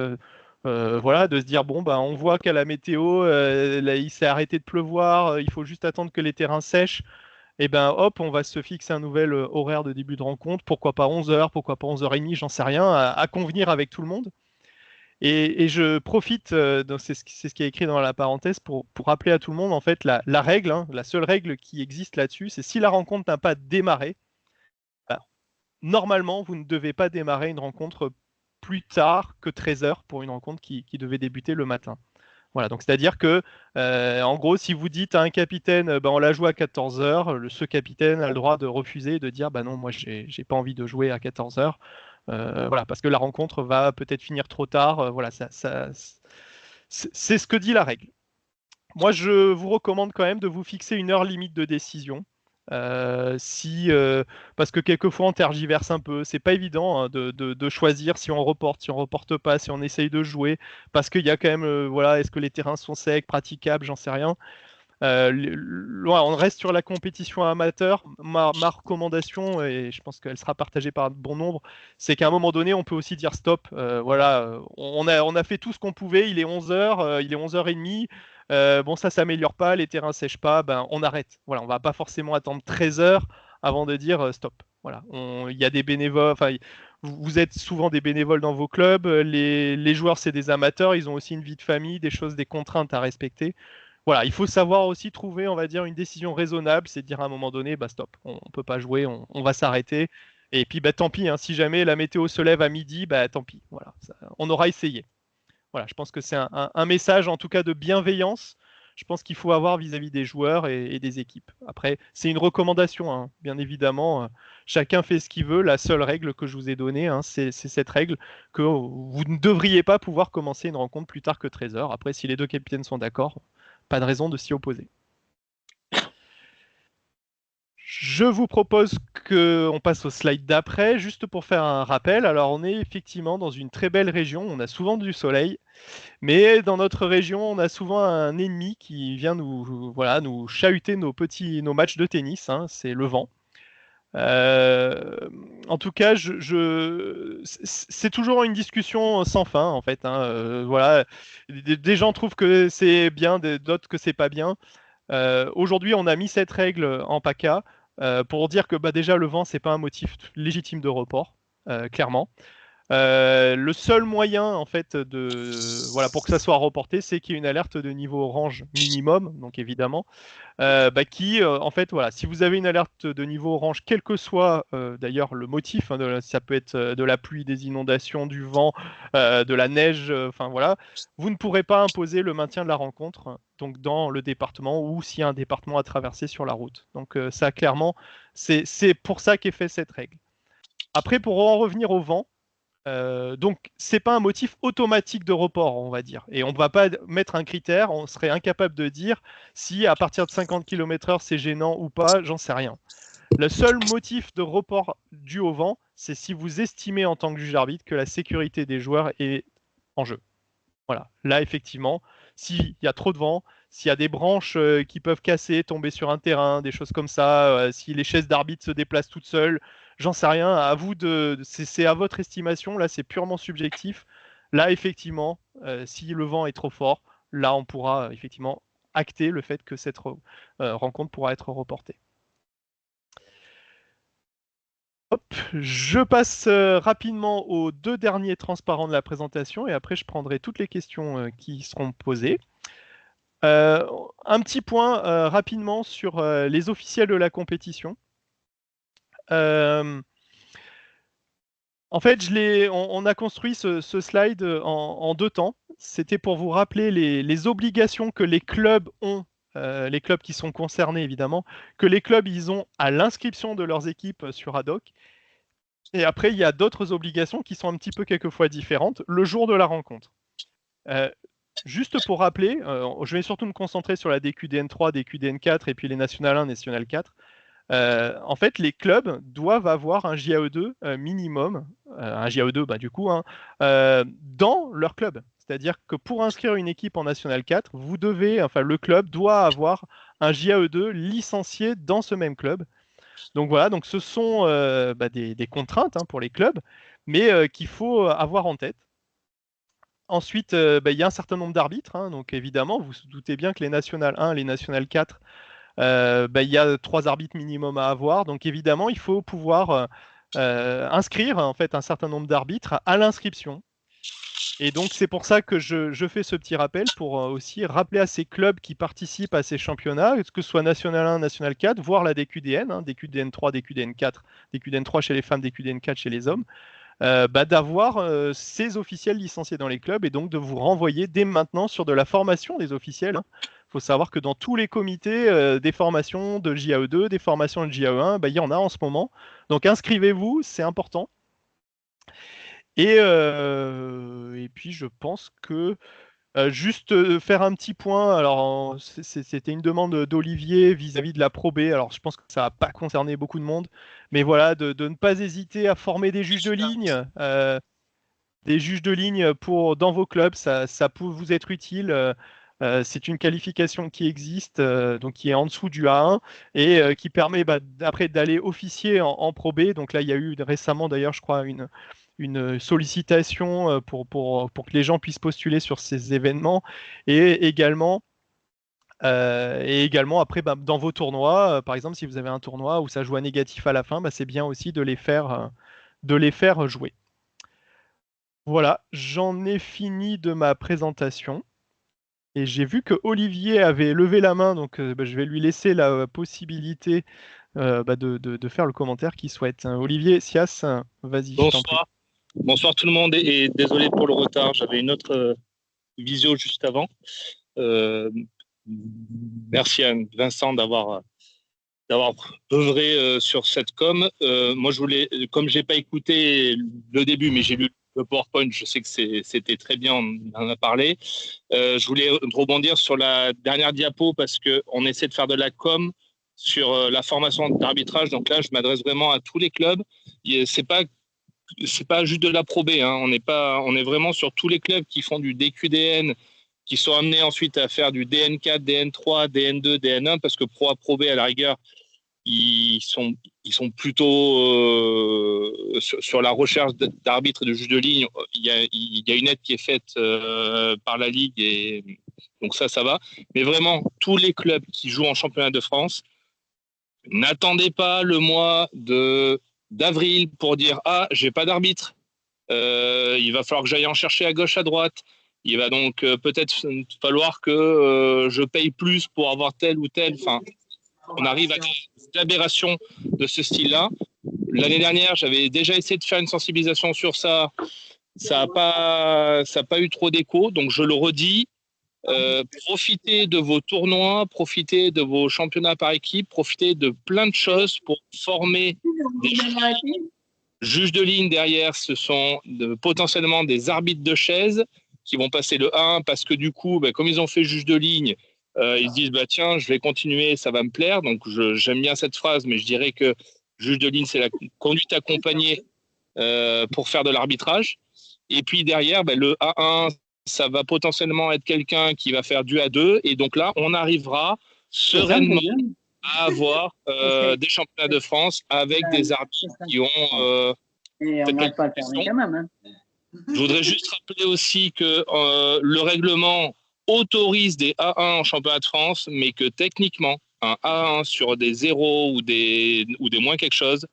voilà, de se dire bon on voit qu'à la météo là, il s'est arrêté de pleuvoir, il faut juste attendre que les terrains sèchent. Et hop, on va se fixer un nouvel horaire de début de rencontre, pourquoi pas 11h, pourquoi pas 11h30, j'en sais rien, à convenir avec tout le monde. Et je profite, c'est ce qui est écrit dans la parenthèse, pour rappeler à tout le monde, en fait, la règle, hein, la seule règle qui existe là-dessus, c'est si la rencontre n'a pas démarré, bah, normalement, vous ne devez pas démarrer une rencontre plus tard que 13 heures pour une rencontre qui devait débuter le matin. Voilà, donc c'est-à-dire que, en gros, si vous dites à un capitaine, on la joue à 14 heures, ce capitaine a le droit de refuser et de dire, bah non, moi, j'ai pas envie de jouer à 14 heures, voilà, parce que la rencontre va peut-être finir trop tard. Voilà, c'est ce que dit la règle. Moi, je vous recommande quand même de vous fixer une heure limite de décision. Parce que quelquefois on tergiverse un peu, c'est pas évident, hein, de choisir si on reporte pas, si on essaye de jouer, parce qu'il y a quand même, voilà, est-ce que les terrains sont secs, praticables, j'en sais rien. On reste sur la compétition amateur. Ma recommandation, et je pense qu'elle sera partagée par un bon nombre, c'est qu'à un moment donné, on peut aussi dire stop. Voilà, on a fait tout ce qu'on pouvait, il est 11h, il est 11h30. Bon, ça s'améliore pas, les terrains sèchent pas, ben, on arrête. Voilà, on va pas forcément attendre 13 heures avant de dire stop. Voilà, il y a des bénévoles, enfin, vous êtes souvent des bénévoles dans vos clubs, les joueurs, c'est des amateurs, ils ont aussi une vie de famille, des choses, des contraintes à respecter. Voilà, il faut savoir aussi trouver, on va dire, une décision raisonnable, c'est de dire à un moment donné, bah stop, on ne peut pas jouer, on va s'arrêter. Et puis bah tant pis, hein, si jamais la météo se lève à midi, bah tant pis. Voilà, on aura essayé. Voilà, je pense que c'est un message en tout cas de bienveillance. Je pense qu'il faut avoir vis-à-vis des joueurs et des équipes. Après, c'est une recommandation, hein, bien évidemment. Chacun fait ce qu'il veut. La seule règle que je vous ai donnée, hein, c'est cette règle que vous ne devriez pas pouvoir commencer une rencontre plus tard que 13 heures. Après, si les deux capitaines sont d'accord, pas de raison de s'y opposer. Je vous propose qu'on passe au slide d'après, juste pour faire un rappel. Alors, on est effectivement dans une très belle région, on a souvent du soleil, mais dans notre région, on a souvent un ennemi qui vient nous chahuter nos matchs de tennis, hein, c'est le vent. En tout cas, c'est toujours une discussion sans fin, en fait, hein. Voilà, des gens trouvent que c'est bien, d'autres que c'est pas bien. Aujourd'hui, on a mis cette règle en PACA pour dire que bah, déjà le vent, c'est pas un motif légitime de report, clairement. Le seul moyen en fait voilà pour que ça soit reporté, c'est qu'il y ait une alerte de niveau orange minimum, donc évidemment, en fait voilà, si vous avez une alerte de niveau orange, quel que soit d'ailleurs le motif, hein, ça peut être de la pluie, des inondations, du vent, de la neige, enfin voilà, vous ne pourrez pas imposer le maintien de la rencontre donc dans le département ou s'il y a un département à traverser sur la route. Donc ça clairement, c'est pour ça qu'est fait cette règle. Après, pour en revenir au vent. Donc, c'est pas un motif automatique de report, on va dire. Et on ne va pas mettre un critère, on serait incapable de dire si à partir de 50 km/h c'est gênant ou pas, j'en sais rien. Le seul motif de report dû au vent, c'est si vous estimez en tant que juge arbitre que la sécurité des joueurs est en jeu. Voilà. Là, effectivement, s'il y a trop de vent, s'il y a des branches qui peuvent casser, tomber sur un terrain, des choses comme ça, si les chaises d'arbitre se déplacent toutes seules, j'en sais rien. À vous c'est à votre estimation. Là, c'est purement subjectif. Là, effectivement, si le vent est trop fort, là, on pourra effectivement acter le fait que cette rencontre pourra être reportée. Hop, je passe rapidement aux deux derniers transparents de la présentation et après je prendrai toutes les questions qui seront posées. Un petit point rapidement sur les officiels de la compétition. En fait, on a construit ce slide en deux temps. C'était pour vous rappeler les obligations que les clubs ont, les clubs qui sont concernés évidemment, que les clubs ils ont à l'inscription de leurs équipes sur Haddock. Et après, il y a d'autres obligations qui sont un petit peu quelquefois différentes le jour de la rencontre. Juste pour rappeler, je vais surtout me concentrer sur la DQDN 3, DQDN 4 et puis les National 1, National 4. En fait, les clubs doivent avoir un JAE2 minimum, un JAE2 du coup, hein, dans leur club. C'est-à-dire que pour inscrire une équipe en National 4, le club doit avoir un JAE2 licencié dans ce même club. Donc voilà, donc ce sont des contraintes hein, pour les clubs, mais qu'il faut avoir en tête. Ensuite, il y a un certain nombre d'arbitres, hein, donc évidemment, vous vous doutez bien que les National 1, les National 4, il y a 3 arbitres minimum à avoir, donc évidemment, il faut pouvoir inscrire en fait un certain nombre d'arbitres à l'inscription. Et donc, c'est pour ça que je fais ce petit rappel pour aussi rappeler à ces clubs qui participent à ces championnats, que ce soit National 1, National 4, voire la DQDN, hein, DQDN 3, DQDN 4, DQDN 3 chez les femmes, DQDN 4 chez les hommes, d'avoir ces officiels licenciés dans les clubs et donc de vous renvoyer dès maintenant sur de la formation des officiels. Il faut savoir que dans tous les comités, des formations de JAE2, des formations de JAE1, il y en a en ce moment. Donc inscrivez-vous, c'est important. Et puis je pense que juste faire un petit point. Alors c'était une demande d'Olivier vis-à-vis de la Pro B. Alors je pense que ça va pas concerner beaucoup de monde, mais voilà, de ne pas hésiter à former des juges de ligne. Des juges de ligne dans vos clubs, ça peut vous être utile. C'est une qualification qui existe, donc qui est en dessous du A1 et qui permet après d'aller officier en Pro B. Donc là, il y a eu récemment d'ailleurs, je crois, une sollicitation pour que les gens puissent postuler sur ces événements et également après dans vos tournois, par exemple, si vous avez un tournoi où ça joue à négatif à la fin, c'est bien aussi de les faire jouer. Voilà, j'en ai fini de ma présentation. Et j'ai vu que Olivier avait levé la main, donc je vais lui laisser la possibilité de faire le commentaire qu'il souhaite. Olivier Sias, vas-y, je t'en prie. Bonsoir. Bonsoir tout le monde et désolé pour le retard. J'avais une autre visio juste avant. Merci à Vincent d'avoir œuvré sur cette com. Moi, comme j'ai pas écouté le début, mais j'ai lu le PowerPoint, je sais que c'était très bien, on en a parlé. Je voulais rebondir sur la dernière diapo parce qu'on essaie de faire de la com sur la formation d'arbitrage. Donc là, je m'adresse vraiment à tous les clubs. C'est pas juste de la Pro B, hein. On est vraiment sur tous les clubs qui font du DQDN, qui sont amenés ensuite à faire du DN4, DN3, DN2, DN1, parce que Pro A, Pro B, à la rigueur, ils sont plutôt sur la recherche d'arbitres et de juges de ligne. Il y a une aide qui est faite par la Ligue, et donc ça va. Mais vraiment, tous les clubs qui jouent en championnat de France, n'attendez pas le mois d'avril pour dire « Ah, j'ai pas d'arbitre. Il va falloir que j'aille en chercher à gauche, à droite. Il va donc peut-être falloir que je paye plus pour avoir tel ou tel. » Enfin, on arrive à des aberrations de ce style-là. L'année dernière, j'avais déjà essayé de faire une sensibilisation sur ça. Ça n'a pas eu trop d'écho. Donc, je le redis. Profitez de vos tournois, profitez de vos championnats par équipe, profitez de plein de choses pour former des juges de ligne derrière. Ce sont potentiellement des arbitres de chaise qui vont passer le 1 parce que du coup, comme ils ont fait juge de ligne, ils se disent tiens, je vais continuer, ça va me plaire. Donc j'aime bien cette phrase, mais je dirais que juge de ligne, c'est la conduite accompagnée pour faire de l'arbitrage. Et puis derrière, le A1, ça va potentiellement être quelqu'un qui va faire du A2. Et donc là, on arrivera sereinement à avoir des championnats de France avec des arbitres qui ont cette qualification. Je voudrais juste rappeler aussi que le règlement autorise des A1 en championnat de France, mais que techniquement, un A1 sur des 0 ou des moins quelque chose,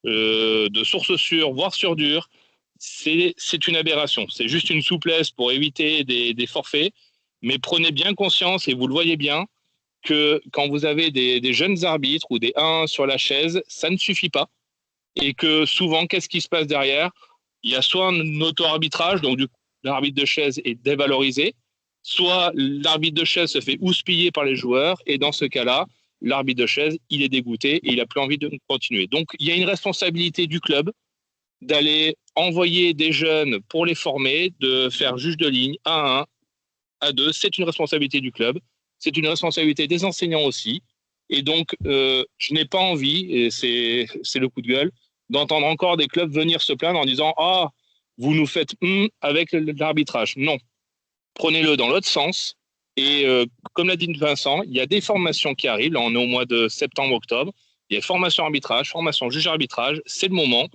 de source sûre, voire sur dur, c'est une aberration. C'est juste une souplesse pour éviter des forfaits, mais prenez bien conscience, et vous le voyez bien, que quand vous avez des jeunes arbitres ou des 1 sur la chaise, ça ne suffit pas. Et que souvent, qu'est-ce qui se passe derrière ? Il y a soit un auto-arbitrage, donc du coup, l'arbitre de chaise est dévalorisé, soit l'arbitre de chaise se fait houspiller par les joueurs, et dans ce cas-là, l'arbitre de chaise, il est dégoûté et il n'a plus envie de continuer. Donc, il y a une responsabilité du club d'aller envoyer des jeunes pour les former, de faire juge de ligne A1, A2. C'est une responsabilité du club. C'est une responsabilité des enseignants aussi. Et donc, je n'ai pas envie, et c'est le coup de gueule, d'entendre encore des clubs venir se plaindre en disant « Ah, vous nous faites avec l'arbitrage ». Non, prenez-le dans l'autre sens. Et comme l'a dit Vincent, il y a des formations qui arrivent. Là, on est au mois de septembre-octobre. Il y a formation arbitrage, formation juge-arbitrage. C'est le moment.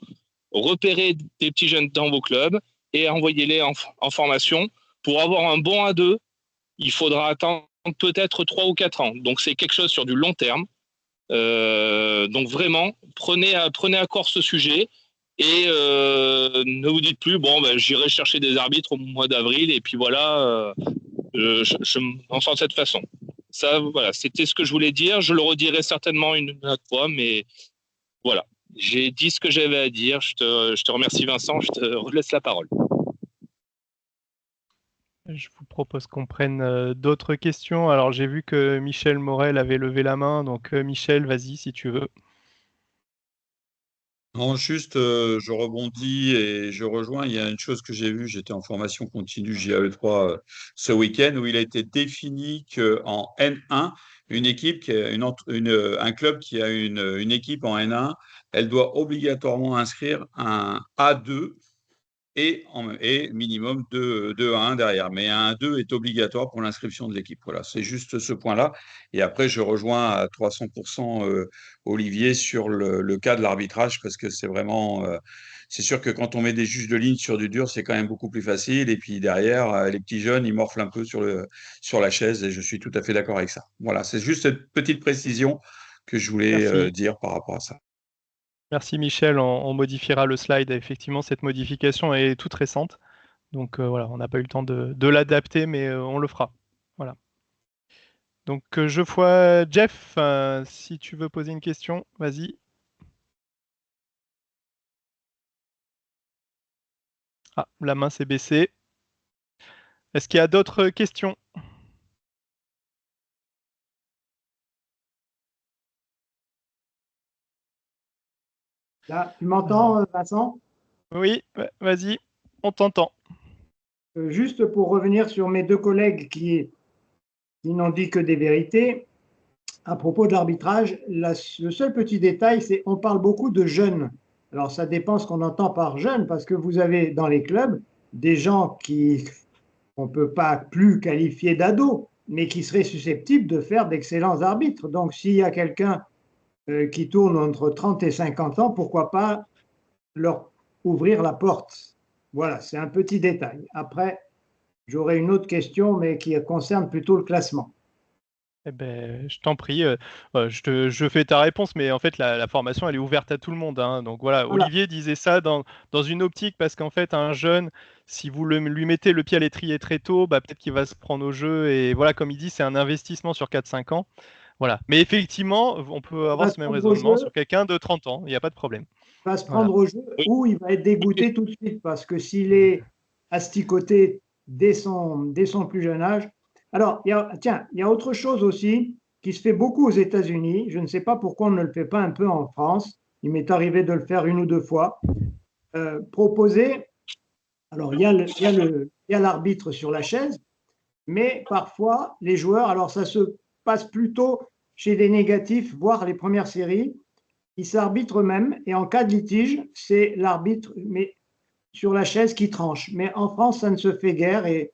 Repérez des petits jeunes dans vos clubs et envoyez-les en formation. Pour avoir un bon A2, il faudra attendre peut-être 3 ou 4 ans. Donc, c'est quelque chose sur du long terme. Donc, vraiment, prenez à corps ce sujet Et ne vous dites plus, bon, ben, j'irai chercher des arbitres au mois d'avril, et puis voilà, je m'en sors de cette façon. Ça, voilà, c'était ce que je voulais dire. Je le redirai certainement une autre fois, mais voilà. J'ai dit ce que j'avais à dire. Je te remercie, Vincent. Je te laisse la parole. Je vous propose qu'on prenne d'autres questions. Alors, j'ai vu que Michel Morel avait levé la main. Donc, Michel, vas-y si tu veux. Non, juste, je rebondis et je rejoins. Il y a une chose que j'ai vue, j'étais en formation continue JAE3 ce week-end, où il a été défini qu'en N1, une équipe qui a un club qui a une équipe en N1, elle doit obligatoirement inscrire un A2 et minimum 2 à 1 derrière. Mais un 2 est obligatoire pour l'inscription de l'équipe. Voilà, c'est juste ce point-là. Et après, je rejoins à 300% Olivier sur le cas de l'arbitrage, parce que c'est vraiment. C'est sûr que quand on met des juges de ligne sur du dur, c'est quand même beaucoup plus facile. Et puis derrière, les petits jeunes, ils morflent un peu sur la chaise. Et je suis tout à fait d'accord avec ça. Voilà, c'est juste cette petite précision que je voulais dire par rapport à ça. Merci Michel, on modifiera le slide. Effectivement, cette modification est toute récente. Donc voilà, on n'a pas eu le temps de l'adapter, mais on le fera. Voilà. Donc je vois Jeff, si tu veux poser une question, vas-y. Ah, la main s'est baissée. Est-ce qu'il y a d'autres questions? Là, tu m'entends, Vincent? Oui, vas-y, on t'entend. Juste pour revenir sur mes deux collègues qui n'ont dit que des vérités, à propos de l'arbitrage, le seul petit détail, c'est qu'on parle beaucoup de jeunes. Alors, ça dépend ce qu'on entend par jeunes, parce que vous avez dans les clubs des gens qu'on ne peut pas plus qualifier d'ados, mais qui seraient susceptibles de faire d'excellents arbitres. Donc, s'il y a quelqu'un qui tourne entre 30 et 50 ans, pourquoi pas leur ouvrir la porte? Voilà, c'est un petit détail. Après, j'aurais une autre question, mais qui concerne plutôt le classement. Eh ben, je t'en prie, je fais ta réponse, mais en fait, la formation, elle est ouverte à tout le monde, hein. Donc voilà, Voilà. Olivier disait ça dans une optique, parce qu'en fait, un jeune, si vous lui mettez le pied à l'étrier très tôt, bah, peut-être qu'il va se prendre au jeu. Et voilà, comme il dit, c'est un investissement sur 4-5 ans. Voilà. Mais effectivement, on peut avoir ce même raisonnement sur quelqu'un de 30 ans, il n'y a pas de problème. Il va se Voilà. prendre au jeu ou il va être dégoûté tout de suite, parce que s'il est asticoté dès son plus jeune âge. Alors, il y a autre chose aussi qui se fait beaucoup aux États-Unis. Je ne sais pas pourquoi on ne le fait pas un peu en France. Il m'est arrivé de le faire une ou deux fois. Proposer, alors il y a l'arbitre sur la chaise, mais parfois les joueurs, alors ça se passe plutôt chez des négatifs, voire les premières séries, ils s'arbitrent eux-mêmes, et en cas de litige, c'est l'arbitre mais sur la chaise qui tranche. Mais en France, ça ne se fait guère, et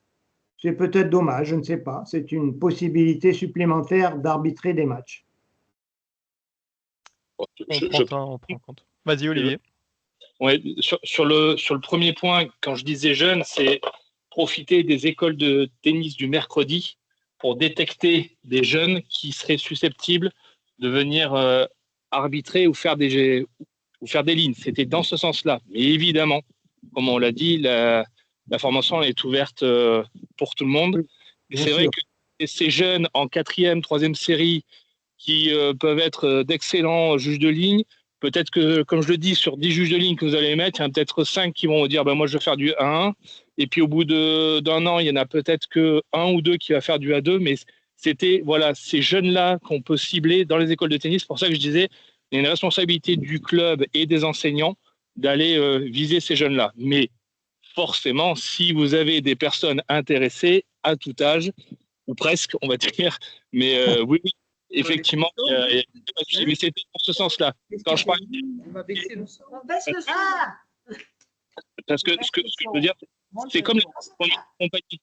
c'est peut-être dommage, je ne sais pas. C'est une possibilité supplémentaire d'arbitrer des matchs. On prend compte. Vas-y, Olivier. Ouais, sur le premier point, quand je disais jeune, c'est profiter des écoles de tennis du mercredi pour détecter des jeunes qui seraient susceptibles de venir arbitrer ou faire des lignes. C'était dans ce sens-là. Mais évidemment, comme on l'a dit, la formation est ouverte pour tout le monde. Et c'est vrai que ces jeunes en 4e, 3e série qui peuvent être d'excellents juges de ligne, peut-être que, comme je le dis, sur 10 juges de ligne que vous allez mettre, il y en a peut-être 5 qui vont dire moi je vais faire du A1. Et puis au bout d'un an, il y en a peut-être que 1 ou 2 qui va faire du A2. Mais c'était ces jeunes-là qu'on peut cibler dans les écoles de tennis. C'est pour ça que je disais, il y a une responsabilité du club et des enseignants d'aller viser ces jeunes-là. Mais forcément, si vous avez des personnes intéressées à tout âge, ou presque, on va dire, mais oui, effectivement, mais c'était dans ce sens-là. Quand je parle, parce que ce que je veux dire, c'est comme les compagnies.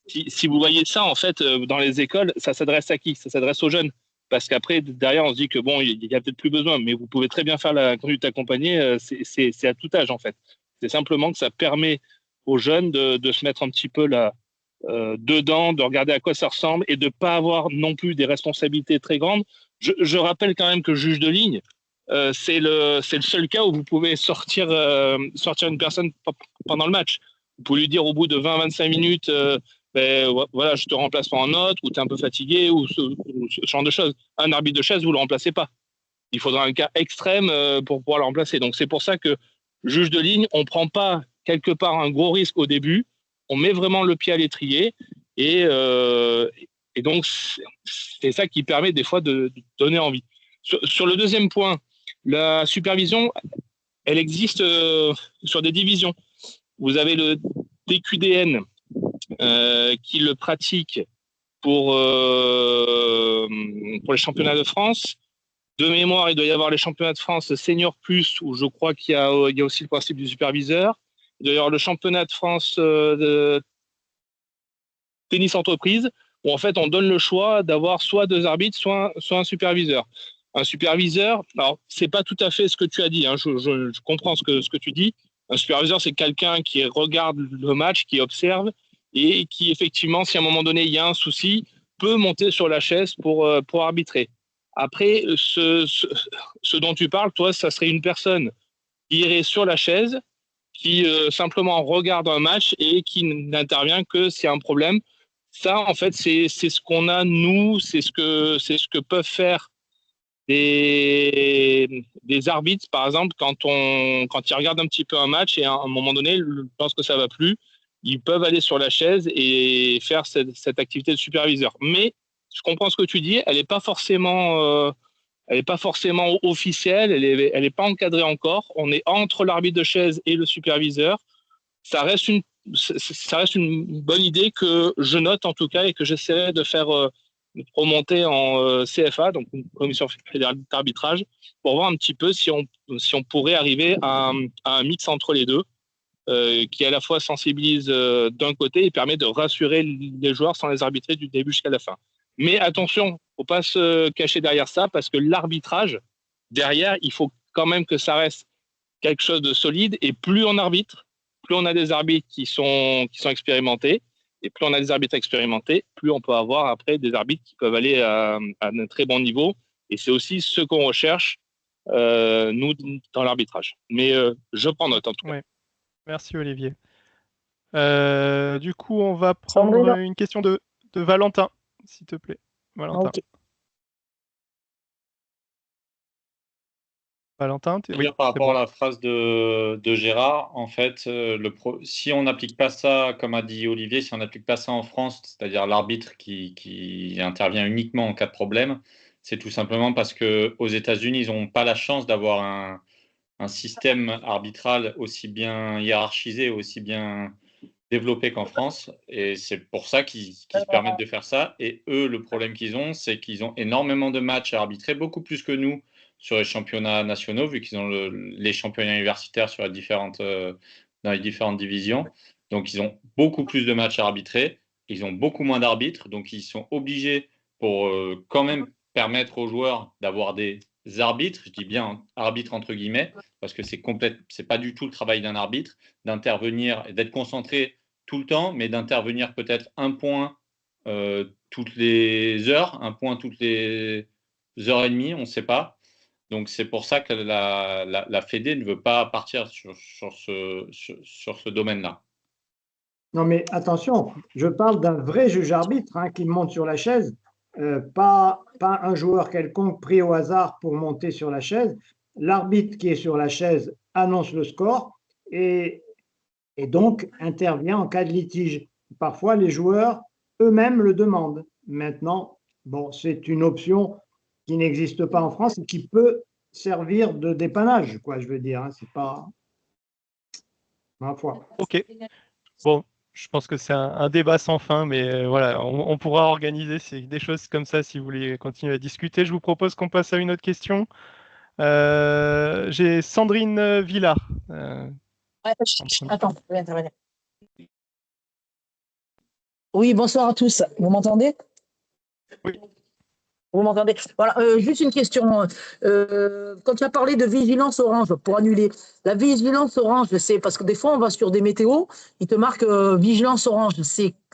Si vous voyez ça, en fait, dans les écoles, ça s'adresse à qui? Ça s'adresse aux jeunes. Parce qu'après, derrière, on se dit que bon, il n'y a peut-être plus besoin, mais vous pouvez très bien faire la conduite accompagnée, c'est à tout âge, en fait. C'est simplement que ça permet aux jeunes de se mettre un petit peu là, dedans, de regarder à quoi ça ressemble et de ne pas avoir non plus des responsabilités très grandes. Je rappelle quand même que juge de ligne, c'est le seul cas où vous pouvez sortir une personne pendant le match. Vous pouvez lui dire au bout de 20-25 minutes, voilà, je te remplace pas en autre, ou tu es un peu fatigué, ou ce genre de choses. Un arbitre de chaise, vous ne le remplacez pas. Il faudra un cas extrême pour pouvoir le remplacer. Donc c'est pour ça que, juge de ligne, on ne prend pas quelque part un gros risque au début, on met vraiment le pied à l'étrier, et donc c'est ça qui permet des fois de donner envie. Sur le deuxième point, la supervision, elle existe sur des divisions. Vous avez le DQDN qui le pratique pour les championnats de France. De mémoire, il doit y avoir les championnats de France Senior Plus, où je crois qu'il y a aussi le principe du superviseur. Il doit y avoir le championnat de France de tennis entreprise, où en fait on donne le choix d'avoir soit 2 arbitres, soit un superviseur. Un superviseur, alors c'est pas tout à fait ce que tu as dit, hein, je comprends ce que tu dis. Un superviseur, c'est quelqu'un qui regarde le match, qui observe, et qui effectivement, si à un moment donné il y a un souci, peut monter sur la chaise pour arbitrer. Après, ce dont tu parles, toi, ça serait une personne qui irait sur la chaise, qui simplement regarde un match et qui n'intervient que s'il y a un problème. Ça, en fait, c'est ce qu'on a, nous, c'est ce que peuvent faire des arbitres, par exemple, quand ils regardent un petit peu un match et à un moment donné, ils pensent que ça va plus, ils peuvent aller sur la chaise et faire cette activité de superviseur. Mais je comprends ce que tu dis, elle n'est pas forcément officielle, elle est pas encadrée encore. On est entre l'arbitre de chaise et le superviseur. Ça reste une bonne idée que je note en tout cas et que j'essaierai de faire remonter en CFA, donc une commission fédérale d'arbitrage, pour voir un petit peu si on pourrait arriver à un mix entre les deux, qui à la fois sensibilise d'un côté et permet de rassurer les joueurs sans les arbitrer du début jusqu'à la fin. Mais attention, il ne faut pas se cacher derrière ça, parce que l'arbitrage, derrière, il faut quand même que ça reste quelque chose de solide, et plus on arbitre, plus on a des arbitres qui sont expérimentés, et plus on a des arbitres expérimentés, plus on peut avoir après des arbitres qui peuvent aller à un très bon niveau, et c'est aussi ce qu'on recherche, nous, dans l'arbitrage. Mais je prends note en tout cas. Ouais. Merci Olivier. Du coup, on va prendre une question de Valentin, s'il te plaît. Valentin. Okay. Valentin, oui, par rapport à la phrase de Gérard, en fait, si on n'applique pas ça, comme a dit Olivier, si on n'applique pas ça en France, c'est-à-dire l'arbitre qui intervient uniquement en cas de problème, c'est tout simplement parce qu'aux États-Unis, ils n'ont pas la chance d'avoir un système arbitral aussi bien hiérarchisé, aussi bien développé qu'en France. Et c'est pour ça qu'ils se permettent de faire ça. Et eux, le problème qu'ils ont, c'est qu'ils ont énormément de matchs à arbitrer, beaucoup plus que nous sur les championnats nationaux, vu qu'ils ont les championnats universitaires dans les différentes divisions. Donc, ils ont beaucoup plus de matchs à arbitrer. Ils ont beaucoup moins d'arbitres. Donc, ils sont obligés, pour quand même permettre aux joueurs d'avoir des arbitres, je dis bien arbitre entre guillemets, parce que c'est pas du tout le travail d'un arbitre, d'intervenir et d'être concentré tout le temps, mais d'intervenir peut-être un point toutes les heures, un point toutes les heures et demie, on ne sait pas. Donc, c'est pour ça que la Fédé ne veut pas partir sur ce domaine-là. Non, mais attention, je parle d'un vrai juge arbitre qui monte sur la chaise, pas un joueur quelconque pris au hasard pour monter sur la chaise. L'arbitre qui est sur la chaise annonce le score et donc intervient en cas de litige. Parfois, les joueurs eux-mêmes le demandent. Maintenant, bon, c'est une option qui n'existe pas en France et qui peut servir de dépannage, quoi, je veux dire. C'est pas ma foi. Ok. Bon, je pense que c'est un débat sans fin, mais voilà, on pourra organiser des choses comme ça si vous voulez continuer à discuter. Je vous propose qu'on passe à une autre question. J'ai Sandrine Villard. Attends, je vais intervenir. Oui, bonsoir à tous. Vous m'entendez? Oui. Vous m'entendez? Voilà, juste une question. Quand tu as parlé de vigilance orange, pour annuler, la vigilance orange, c'est parce que des fois, on va sur des météos, ils te marquent vigilance orange.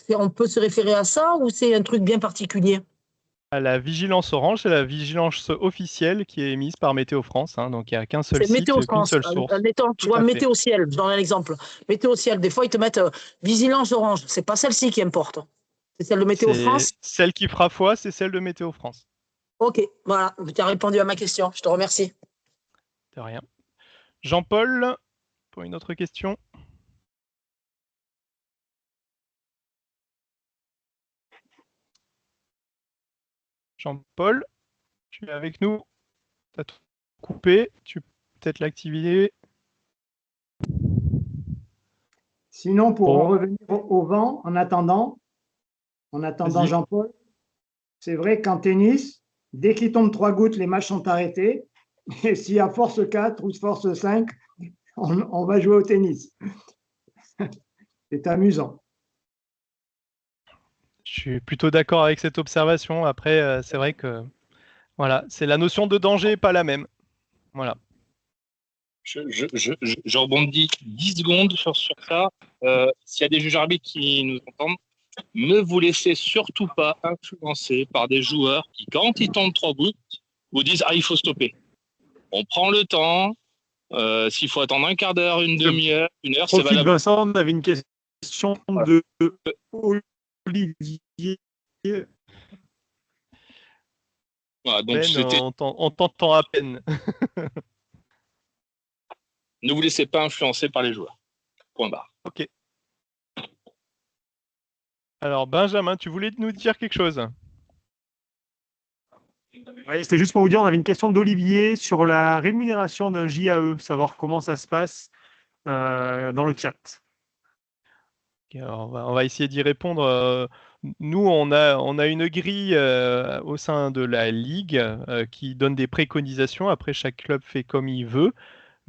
On peut se référer à ça ou c'est un truc bien particulier? à la vigilance orange, c'est la vigilance officielle qui est émise par Météo France. Hein, donc il n'y a qu'un seul C'est site, Météo qu'une France. seule source. Admettons, tu Tout vois, à fait. Météo Ciel, je donne un exemple. Météo Ciel, des fois, ils te mettent vigilance orange. C'est pas celle-ci qui importe. C'est celle de Météo France. Celle qui fera foi, c'est celle de Météo France. Ok, voilà, tu as répondu à ma question. Je te remercie. De rien. Jean-Paul, pour une autre question. Jean-Paul, tu es avec nous? Tu as tout coupé, tu peux peut-être l'activer. Sinon, pour Bon. en revenir au vent, en attendant Vas-y. Jean-Paul, c'est vrai qu'en tennis, dès qu'il tombe 3 gouttes, les matchs sont arrêtés. Et s'il y a force 4 ou force 5, on va jouer au tennis. C'est amusant. Je suis plutôt d'accord avec cette observation. Après, c'est vrai que voilà, c'est la notion de danger n'est pas la même. Voilà. Je rebondis 10 secondes sur ça. S'il y a des juges arbitres qui nous entendent, ne vous laissez surtout pas influencer par des joueurs qui, quand ils tombent 3 gouttes, vous disent « Ah, il faut stopper ». On prend le temps. S'il faut attendre un quart d'heure, une demi-heure, une heure, c'est valable. Vincent, on avait une question de Olivier. Voilà, donc on t'entend à peine. Ne vous laissez pas influencer par les joueurs. Point barre. Ok. Alors, Benjamin, tu voulais nous dire quelque chose? Ouais, c'était juste pour vous dire, on avait une question d'Olivier sur la rémunération d'un JAE, savoir comment ça se passe dans le chat. Okay, alors on va essayer d'y répondre. Nous, on a une grille au sein de la Ligue qui donne des préconisations. Après, chaque club fait comme il veut.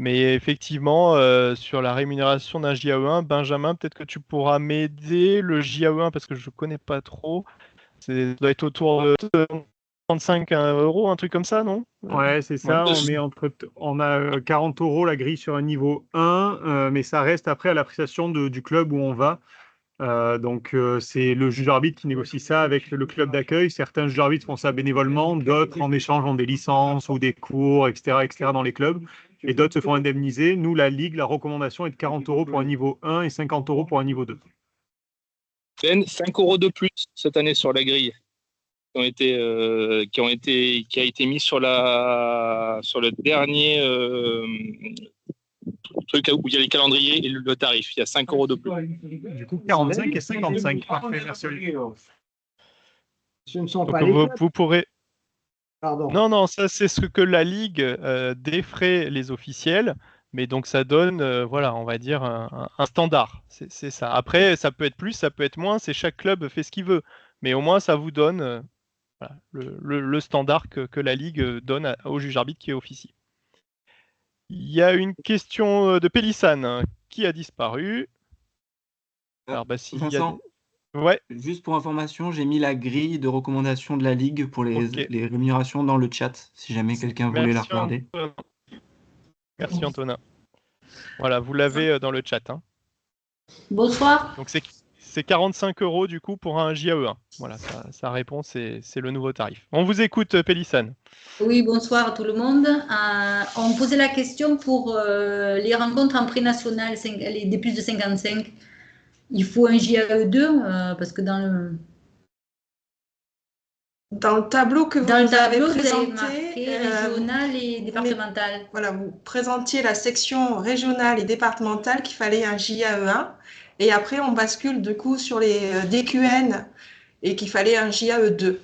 Mais effectivement, sur la rémunération d'un JAE1, Benjamin, peut-être que tu pourras m'aider. Le JAE1, parce que je ne connais pas trop, ça doit être autour de 35 €, un truc comme ça, non? Ouais, c'est ça. On a 40 € la grille sur un niveau 1, mais ça reste après à l'appréciation du club où on va. Donc, c'est le juge arbitre qui négocie ça avec le club d'accueil. Certains juges arbitres font ça bénévolement, d'autres en échange ont des licences ou des cours, etc., dans les clubs. Et d'autres se font indemniser. Nous, la Ligue, la recommandation est de 40 € pour un niveau 1 et 50 € pour un niveau 2. Ben, 5 € de plus cette année sur la grille qui a été mis sur le dernier truc où il y a les calendriers et le tarif. Il y a 5 € de plus. Du coup, 45 et 55. Parfait, merci Olivier. Ce ne sont Donc, pas les clubs. vous pourrez. Pardon. Non, ça c'est ce que la Ligue défraie les officiels, mais donc ça donne, voilà, on va dire un standard. C'est ça. Après, ça peut être plus, ça peut être moins. C'est chaque club fait ce qu'il veut, mais au moins ça vous donne voilà, le standard que la Ligue donne au juge arbitre qui est officier. Il y a une question de Pélissane qui a disparu. Alors, Vincent, ouais. juste pour information, j'ai mis la grille de recommandation de la Ligue pour les rémunérations dans le chat, si jamais quelqu'un voulait la regarder. Merci Antonin. Voilà, vous l'avez dans le chat. Hein. Bonsoir. Donc c'est 45 € du coup pour un JAE1. Voilà, sa réponse, c'est le nouveau tarif. On vous écoute, Pélissane. Oui, bonsoir à tout le monde. On posait la question pour les rencontres en prix national, des plus de 55. Il faut un JAE2 parce que dans le tableau que vous avez présenté, marqué régional et départemental. Voilà, vous présentiez la section régionale et départementale qu'il fallait un JAE1. Et après, on bascule du coup sur les DQN et qu'il fallait un JAE2.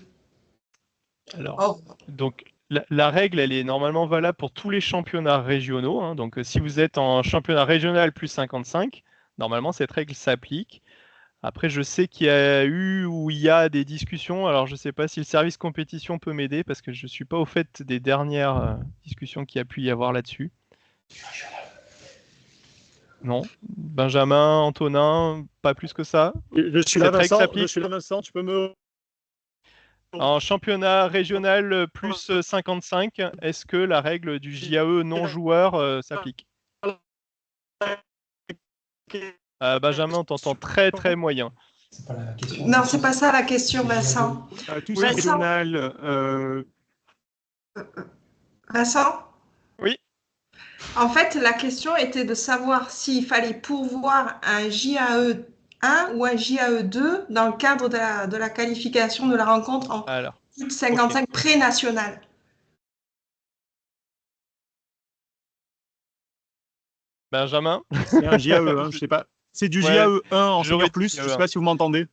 Alors, donc la règle, elle est normalement valable pour tous les championnats régionaux. Hein. Donc, si vous êtes en championnat régional plus 55, normalement, cette règle s'applique. Après, je sais qu'il y a eu ou il y a des discussions. Alors, je ne sais pas si le service compétition peut m'aider parce que je ne suis pas au fait des dernières discussions qu'il y a pu y avoir là-dessus. Non. Benjamin, Antonin, pas plus que ça. Je suis là, Vincent. Tu peux me... En championnat régional plus 55, est-ce que la règle du JAE non-joueur s'applique? Benjamin, on t'entend très très moyen. C'est pas la question. Non, c'est pas ça la question, Vincent. Tout ça régional. Vincent? Oui. En fait, la question était de savoir s'il fallait pourvoir un JAE 1 ou un JAE 2 dans le cadre de la qualification de la rencontre en 55 pré-national. Benjamin? C'est un JAE, hein, je sais pas. C'est du JAE 1 en senior plus, je sais pas si vous m'entendez.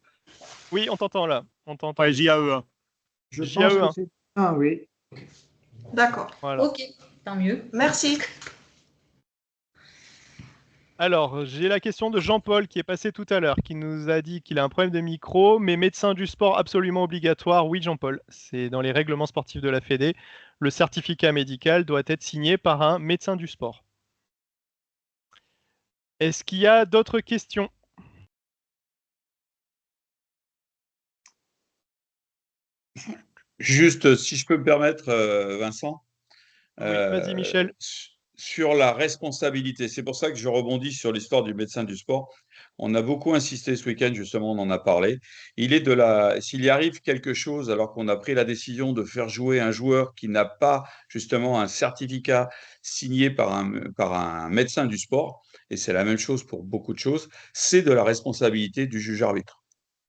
Oui, on t'entend là. On t'entend. Ouais, JAE 1. Je pense que c'est un, oui. D'accord. Voilà. Ok, tant mieux. Merci. Alors, j'ai la question de Jean-Paul qui est passé tout à l'heure, qui nous a dit qu'il a un problème de micro, mais médecin du sport absolument obligatoire. Oui, Jean-Paul, c'est dans les règlements sportifs de la Fédé. Le certificat médical doit être signé par un médecin du sport. Est-ce qu'il y a d'autres questions? Juste, si je peux me permettre, Vincent. Oui, vas-y, Michel. Sur la responsabilité, c'est pour ça que je rebondis sur l'histoire du médecin du sport. On a beaucoup insisté ce week-end, justement, on en a parlé. S'il y arrive quelque chose alors qu'on a pris la décision de faire jouer un joueur qui n'a pas justement un certificat signé par un médecin du sport, et c'est la même chose pour beaucoup de choses, c'est de la responsabilité du juge arbitre.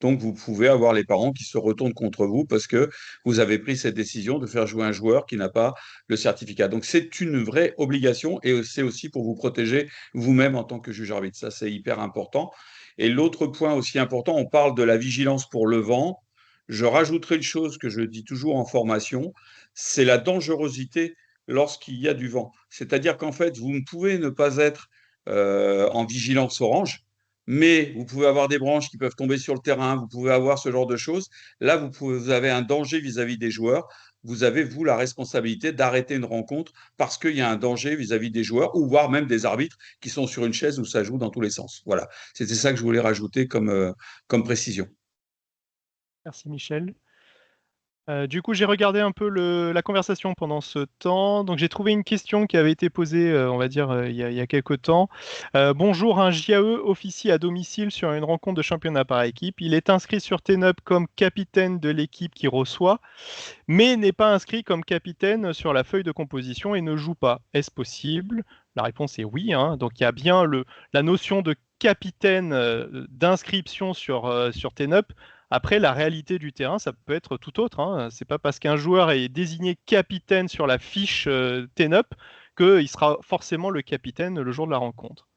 Donc, vous pouvez avoir les parents qui se retournent contre vous parce que vous avez pris cette décision de faire jouer un joueur qui n'a pas le certificat. Donc, c'est une vraie obligation et c'est aussi pour vous protéger vous-même en tant que juge arbitre. Ça, c'est hyper important. Et l'autre point aussi important, on parle de la vigilance pour le vent. Je rajouterai une chose que je dis toujours en formation, c'est la dangerosité lorsqu'il y a du vent. C'est-à-dire qu'en fait, vous ne pouvez ne pas être en vigilance orange, mais vous pouvez avoir des branches qui peuvent tomber sur le terrain, vous pouvez avoir ce genre de choses. Là, vous avez un danger vis-à-vis des joueurs. Vous avez, vous, la responsabilité d'arrêter une rencontre parce qu'il y a un danger vis-à-vis des joueurs ou voire même des arbitres qui sont sur une chaise où ça joue dans tous les sens. Voilà, c'était ça que je voulais rajouter comme précision. Merci, Michel. Du coup, j'ai regardé un peu la conversation pendant ce temps. Donc, j'ai trouvé une question qui avait été posée, on va dire, il y a quelques temps. Bonjour, un JAE officie à domicile sur une rencontre de championnat par équipe. Il est inscrit sur TNUP comme capitaine de l'équipe qui reçoit, mais n'est pas inscrit comme capitaine sur la feuille de composition et ne joue pas. Est-ce possible? La réponse est oui. Hein. Donc, il y a bien la notion de capitaine d'inscription sur TNUP. Après, la réalité du terrain, ça peut être tout autre. Hein. C'est pas parce qu'un joueur est désigné capitaine sur la fiche TNUP qu'il sera forcément le capitaine le jour de la rencontre.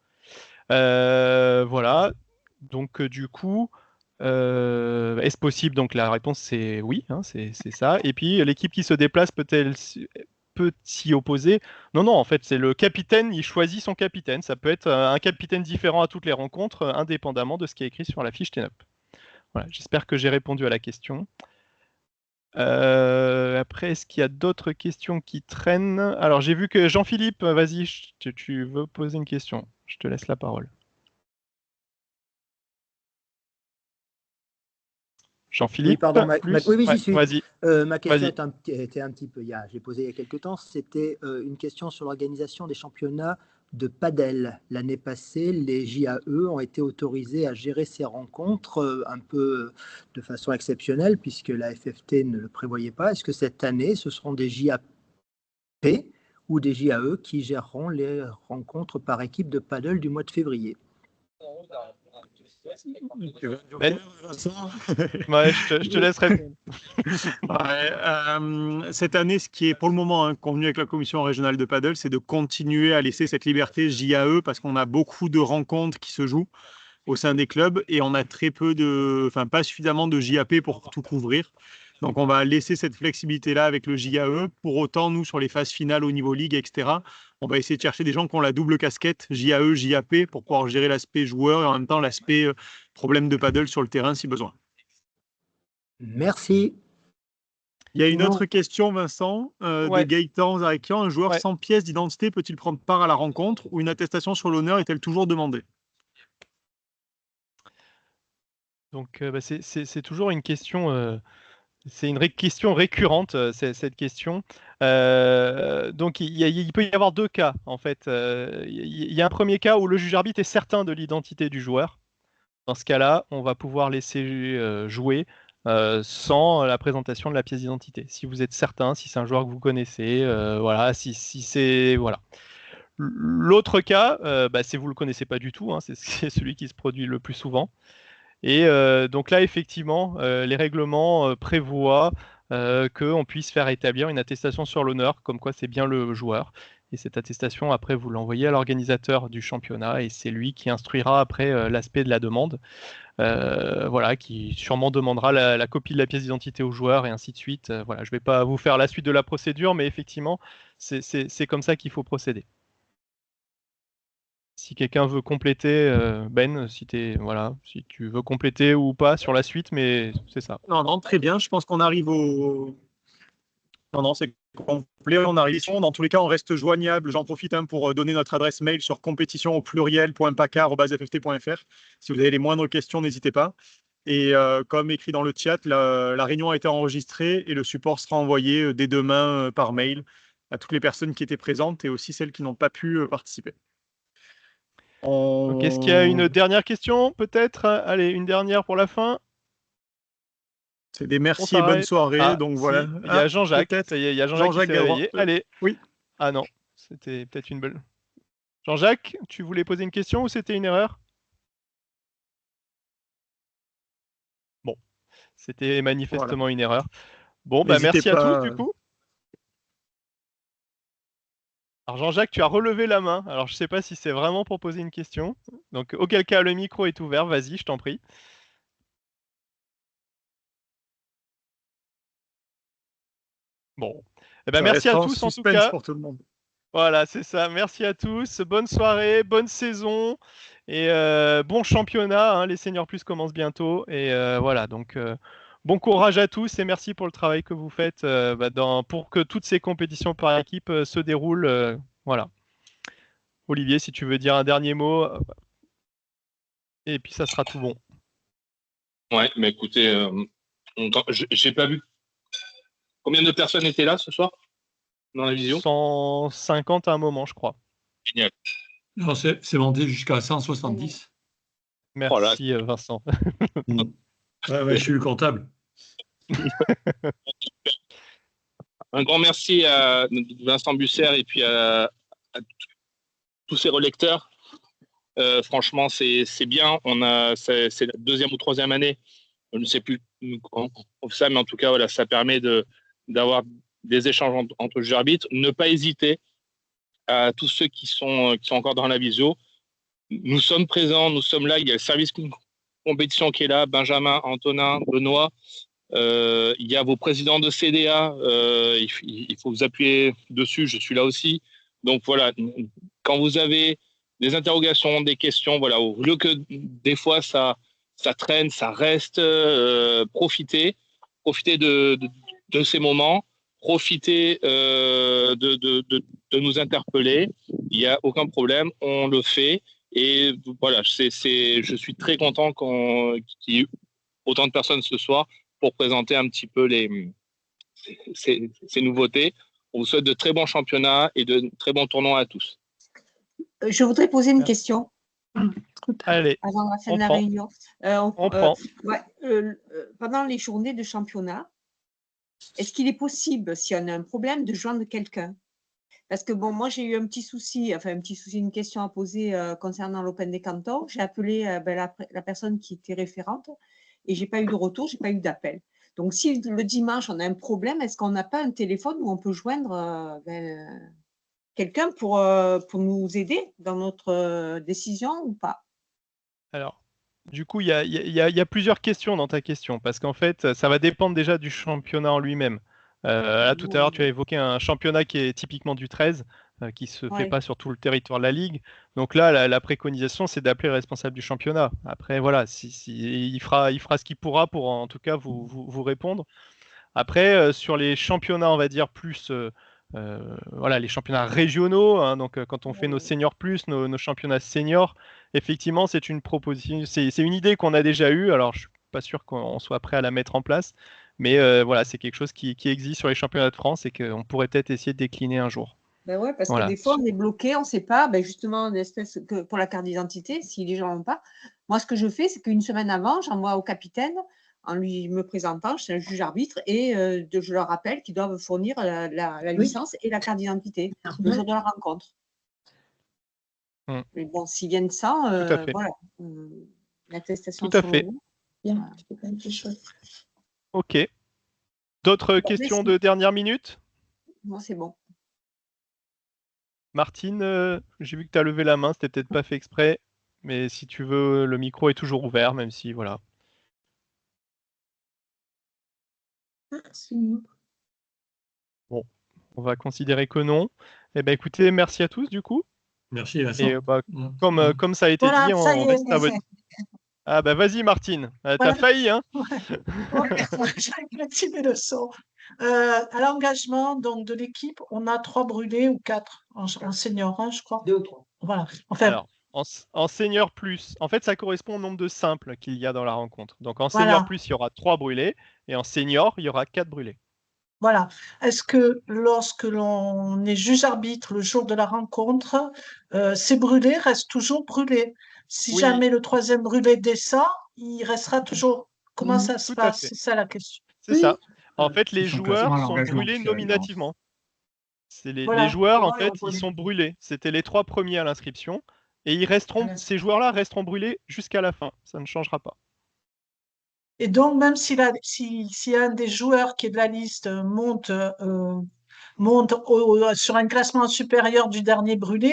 Voilà. Donc, du coup, est-ce possible? Donc, la réponse, c'est oui. Hein, c'est ça. Et puis, l'équipe qui se déplace peut-elle s'y opposer? Non, en fait, c'est le capitaine, il choisit son capitaine. Ça peut être un capitaine différent à toutes les rencontres, indépendamment de ce qui est écrit sur la fiche TNUP. Voilà, j'espère que j'ai répondu à la question. Après, est-ce qu'il y a d'autres questions qui traînent? Alors, j'ai vu que Jean-Philippe, vas-y, tu veux poser une question. Je te laisse la parole. Jean-Philippe? Oui, pardon. Oui, j'y suis. Vas-y. Ma question était un petit peu, j'ai posé il y a quelques temps, c'était une question sur l'organisation des championnats de padel. L'année passée, les JAE ont été autorisés à gérer ces rencontres un peu de façon exceptionnelle puisque la FFT ne le prévoyait pas. Est-ce que cette année, ce seront des JAP ou des JAE qui géreront les rencontres par équipe de padel du mois de février? Ben, je te laisse répondre. Cette année, ce qui est pour le moment convenu avec la commission régionale de paddle, c'est de continuer à laisser cette liberté JAE parce qu'on a beaucoup de rencontres qui se jouent au sein des clubs et on a pas suffisamment de JAP pour tout couvrir. Donc, on va laisser cette flexibilité-là avec le JAE. Pour autant, nous, sur les phases finales au niveau ligue, etc., on va essayer de chercher des gens qui ont la double casquette JAE, JAP pour pouvoir gérer l'aspect joueur et en même temps l'aspect problème de paddle sur le terrain si besoin. Merci. Il y a une autre question, Vincent, de Gaëtan Zarikian. Un joueur sans pièce d'identité peut-il prendre part à la rencontre ou une attestation sur l'honneur est-elle toujours demandée? Donc, c'est toujours une question... C'est une question récurrente, cette question. Donc, il peut y avoir deux cas, en fait. Il y a un premier cas où le juge arbitre est certain de l'identité du joueur. Dans ce cas-là, on va pouvoir laisser jouer sans la présentation de la pièce d'identité. Si vous êtes certain, si c'est un joueur que vous connaissez, voilà, si c'est voilà. L'autre cas, c'est vous le connaissez pas du tout, hein, c'est celui qui se produit le plus souvent. Et donc là, effectivement, les règlements prévoient qu'on puisse faire établir une attestation sur l'honneur, comme quoi c'est bien le joueur. Et cette attestation, après, vous l'envoyez à l'organisateur du championnat et c'est lui qui instruira après l'aspect de la demande. Voilà, qui sûrement demandera la copie de la pièce d'identité au joueur et ainsi de suite. Voilà, je ne vais pas vous faire la suite de la procédure, mais effectivement, c'est comme ça qu'il faut procéder. Si quelqu'un veut compléter, Ben, si tu veux compléter ou pas sur la suite, mais c'est ça. Non, très bien. Je pense qu'on arrive au... Non, c'est complet. On arrive. Dans tous les cas, on reste joignable. J'en profite pour donner notre adresse mail sur compétition@paca@fft.fr. Si vous avez les moindres questions, n'hésitez pas. Et comme écrit dans le chat, la réunion a été enregistrée et le support sera envoyé dès demain par mail à toutes les personnes qui étaient présentes et aussi celles qui n'ont pas pu participer. Donc, est-ce qu'il y a une dernière question, peut-être? Allez, une dernière pour la fin. C'est des merci et bonne soirée. Donc voilà. Il y a Jean-Jacques. Il y a Jean-Jacques qui s'est réveillé. Allez. Oui. Ah non, c'était peut-être une belle. Jean-Jacques, tu voulais poser une question ou c'était une erreur? Bon, c'était manifestement une erreur. Bon, merci à tous du coup. Alors Jean-Jacques, tu as relevé la main. Alors je ne sais pas si c'est vraiment pour poser une question. Donc auquel cas le micro est ouvert. Vas-y, je t'en prie. Bon. Eh ben, merci à tous en tout cas. Pour tout le monde. Voilà, c'est ça. Merci à tous. Bonne soirée, bonne saison et bon championnat. Hein. Les Seniors Plus commencent bientôt. Et voilà, donc bon courage à tous et merci pour le travail que vous faites pour que toutes ces compétitions par équipe se déroulent. Voilà. Olivier, si tu veux dire un dernier mot, et puis ça sera tout bon. Ouais, mais écoutez, j'ai pas vu. Combien de personnes étaient là ce soir dans la vision? 150 à un moment, je crois. Génial. Non, c'est monté jusqu'à 170. Merci Vincent. Je suis le comptable. Un grand merci à Vincent Busser et puis à tous ces relecteurs. Franchement, c'est bien. C'est la deuxième ou troisième année. Je ne sais plus comment on fait ça, mais en tout cas, voilà, ça permet d'avoir des échanges entre juges arbitres. Ne pas hésiter à tous ceux qui sont encore dans la visio. Nous sommes présents, nous sommes là. Il y a le service compétition qui est là, Benjamin, Antonin, Benoît. Il y a vos présidents de CDA. Il faut vous appuyer dessus. Je suis là aussi. Donc voilà, quand vous avez des interrogations, des questions, voilà, au lieu que des fois ça traîne, ça reste, profitez de ces moments, profitez de nous interpeller. Il n'y a aucun problème, on le fait. Et voilà, je suis très content qu'il y ait autant de personnes ce soir pour présenter un petit peu ces nouveautés. On vous souhaite de très bons championnats et de très bons tournois à tous. Je voudrais poser une question. Allez, avant la fin de la réunion. On prend. Pendant les journées de championnat, est-ce qu'il est possible, si on a un problème, de joindre quelqu'un? Parce que bon, moi j'ai eu un petit souci, une question à poser concernant l'Open des Cantons. J'ai appelé la personne qui était référente et j'ai pas eu de retour, j'ai pas eu d'appel. Donc si le dimanche on a un problème, est-ce qu'on n'a pas un téléphone où on peut joindre quelqu'un pour nous aider dans notre décision ou pas? Alors, du coup, il y a plusieurs questions dans ta question, parce qu'en fait, ça va dépendre déjà du championnat en lui-même. Là, tout à l'heure, tu as évoqué un championnat qui est typiquement du 13, qui ne se fait pas sur tout le territoire de la Ligue. Donc là, la préconisation, c'est d'appeler le responsable du championnat. Après, voilà, il fera ce qu'il pourra pour, en tout cas, vous répondre. Après, sur les championnats, on va dire, plus... les championnats régionaux, hein, donc quand on fait nos seniors plus, nos championnats seniors, effectivement c'est une proposition, c'est une idée qu'on a déjà eue, alors je suis pas sûr qu'on soit prêt à la mettre en place, mais c'est quelque chose qui existe sur les championnats de France et qu'on pourrait peut-être essayer de décliner un jour. Ben ouais, parce que des fois on est bloqué, on ne sait pas, justement, pour la carte d'identité, si les gens n'ont pas, Moi, ce que je fais, c'est qu'une semaine avant, j'envoie au capitaine en lui me présentant, je suis un juge arbitre, et je leur rappelle qu'ils doivent fournir la licence et la carte d'identité le jour de la rencontre. Mais bon, s'ils viennent sans, voilà, l'attestation. Tout à fait. Bien. Ok. D'autres questions de dernière minute? Non, c'est bon. Martine, j'ai vu que tu as levé la main, c'était peut-être pas fait exprès, mais si tu veux, le micro est toujours ouvert, même si, voilà. Bon, on va considérer que non. Eh ben, écoutez, merci à tous, du coup. Merci, Vincent. Et comme ça a été dit, on reste à votre... Ah bah vas-y Martine, t'as failli, hein. J'ai un petit peu de son. À l'engagement donc, de l'équipe, on a 3 brûlés ou 4 en senior, hein, je crois. 2 ou 3. Voilà. Enfin, alors, en senior plus, en fait, ça correspond au nombre de simples qu'il y a dans la rencontre. Donc en senior plus, il y aura 3 brûlés, et en senior, il y aura 4 brûlés. Voilà. Est-ce que lorsque l'on est juge arbitre le jour de la rencontre, ces brûlés restent toujours brûlés? Si jamais le 3e brûlé descend, il restera toujours. Comment ça se passe? C'est ça la question. C'est ça. En fait, les joueurs sont brûlés nominativement. Les joueurs, en fait, ils sont brûlés. C'était les 3 premiers à l'inscription. Et ces joueurs-là resteront brûlés jusqu'à la fin. Ça ne changera pas. Et donc, même si un des joueurs qui est de la liste monte sur un classement supérieur du dernier brûlé,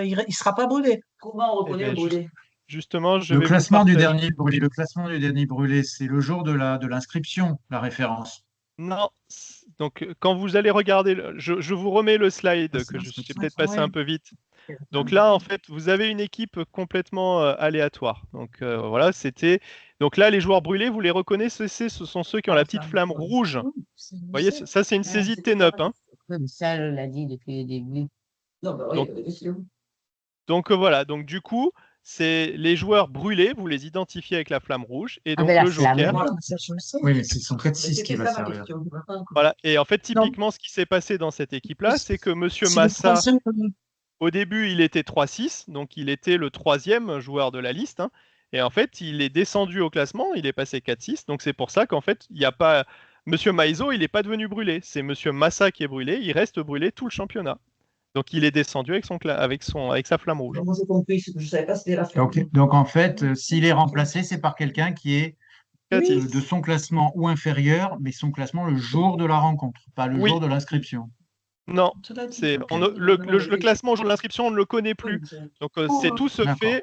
il ne sera pas brûlé. Comment on reconnaît le brûlé? Justement, le classement du dernier brûlé, c'est le jour de l'inscription, la référence. Non. Donc, quand vous allez regarder, je vous remets le slide que j'ai peut-être passé un peu vite. Donc là, en fait, vous avez une équipe complètement aléatoire. Donc voilà, c'était. Donc là, les joueurs brûlés, vous les reconnaissez, ce sont ceux qui ont la petite flamme rouge. Vous voyez, ça, c'est une saisie de T9. Hein. Ça, on l'a dit depuis le début. Donc voilà, donc du coup, c'est les joueurs brûlés, vous les identifiez avec la flamme rouge, et donc Avec le joker. Oui, mais c'est son 4-6 qui va servir. Voilà, et en fait, typiquement, ce qui s'est passé dans cette équipe-là, c'est que Monsieur Massa, au début, il était 3-6, donc il était le 3e joueur de la liste, hein, et en fait, il est descendu au classement, il est passé 4-6, donc c'est pour ça qu'en fait, il n'y a pas... Monsieur Maizo, il n'est pas devenu brûlé, c'est Monsieur Massa qui est brûlé, il reste brûlé tout le championnat. Donc il est descendu avec sa flamme rouge. Moi j'ai compris, ce que je ne savais pas, c'était la flamme. Donc en fait, s'il est remplacé, c'est par quelqu'un qui est de son classement ou inférieur, mais son classement le jour de la rencontre, pas le jour de l'inscription. Non, le classement au jour de l'inscription, on ne le connaît plus. Donc tout se fait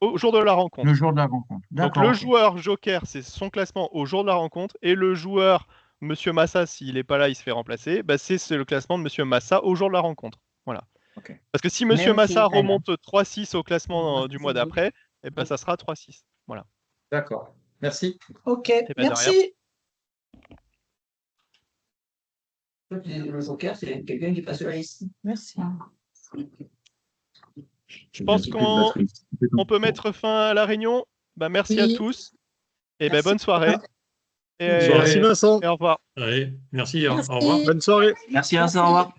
au jour de la rencontre. Le jour de la rencontre. Donc le joueur joker, c'est son classement au jour de la rencontre, et le joueur Monsieur Massa, s'il n'est pas là, il se fait remplacer, bah, c'est le classement de Monsieur Massa au jour de la rencontre. Voilà. Parce que si Monsieur Massa remonte 3-6 au classement du mois d'après, eh ben, ça sera 3-6. Voilà. D'accord. Merci. Ok, ben, merci. Le joker, c'est quelqu'un qui passe sur la liste. Merci. Je pense qu'on peut mettre fin à la réunion. Bah, merci à tous. Et ben, bonne soirée. Merci Vincent. Et au revoir. Allez, merci, au revoir. Bonne soirée. Merci Vincent, au revoir.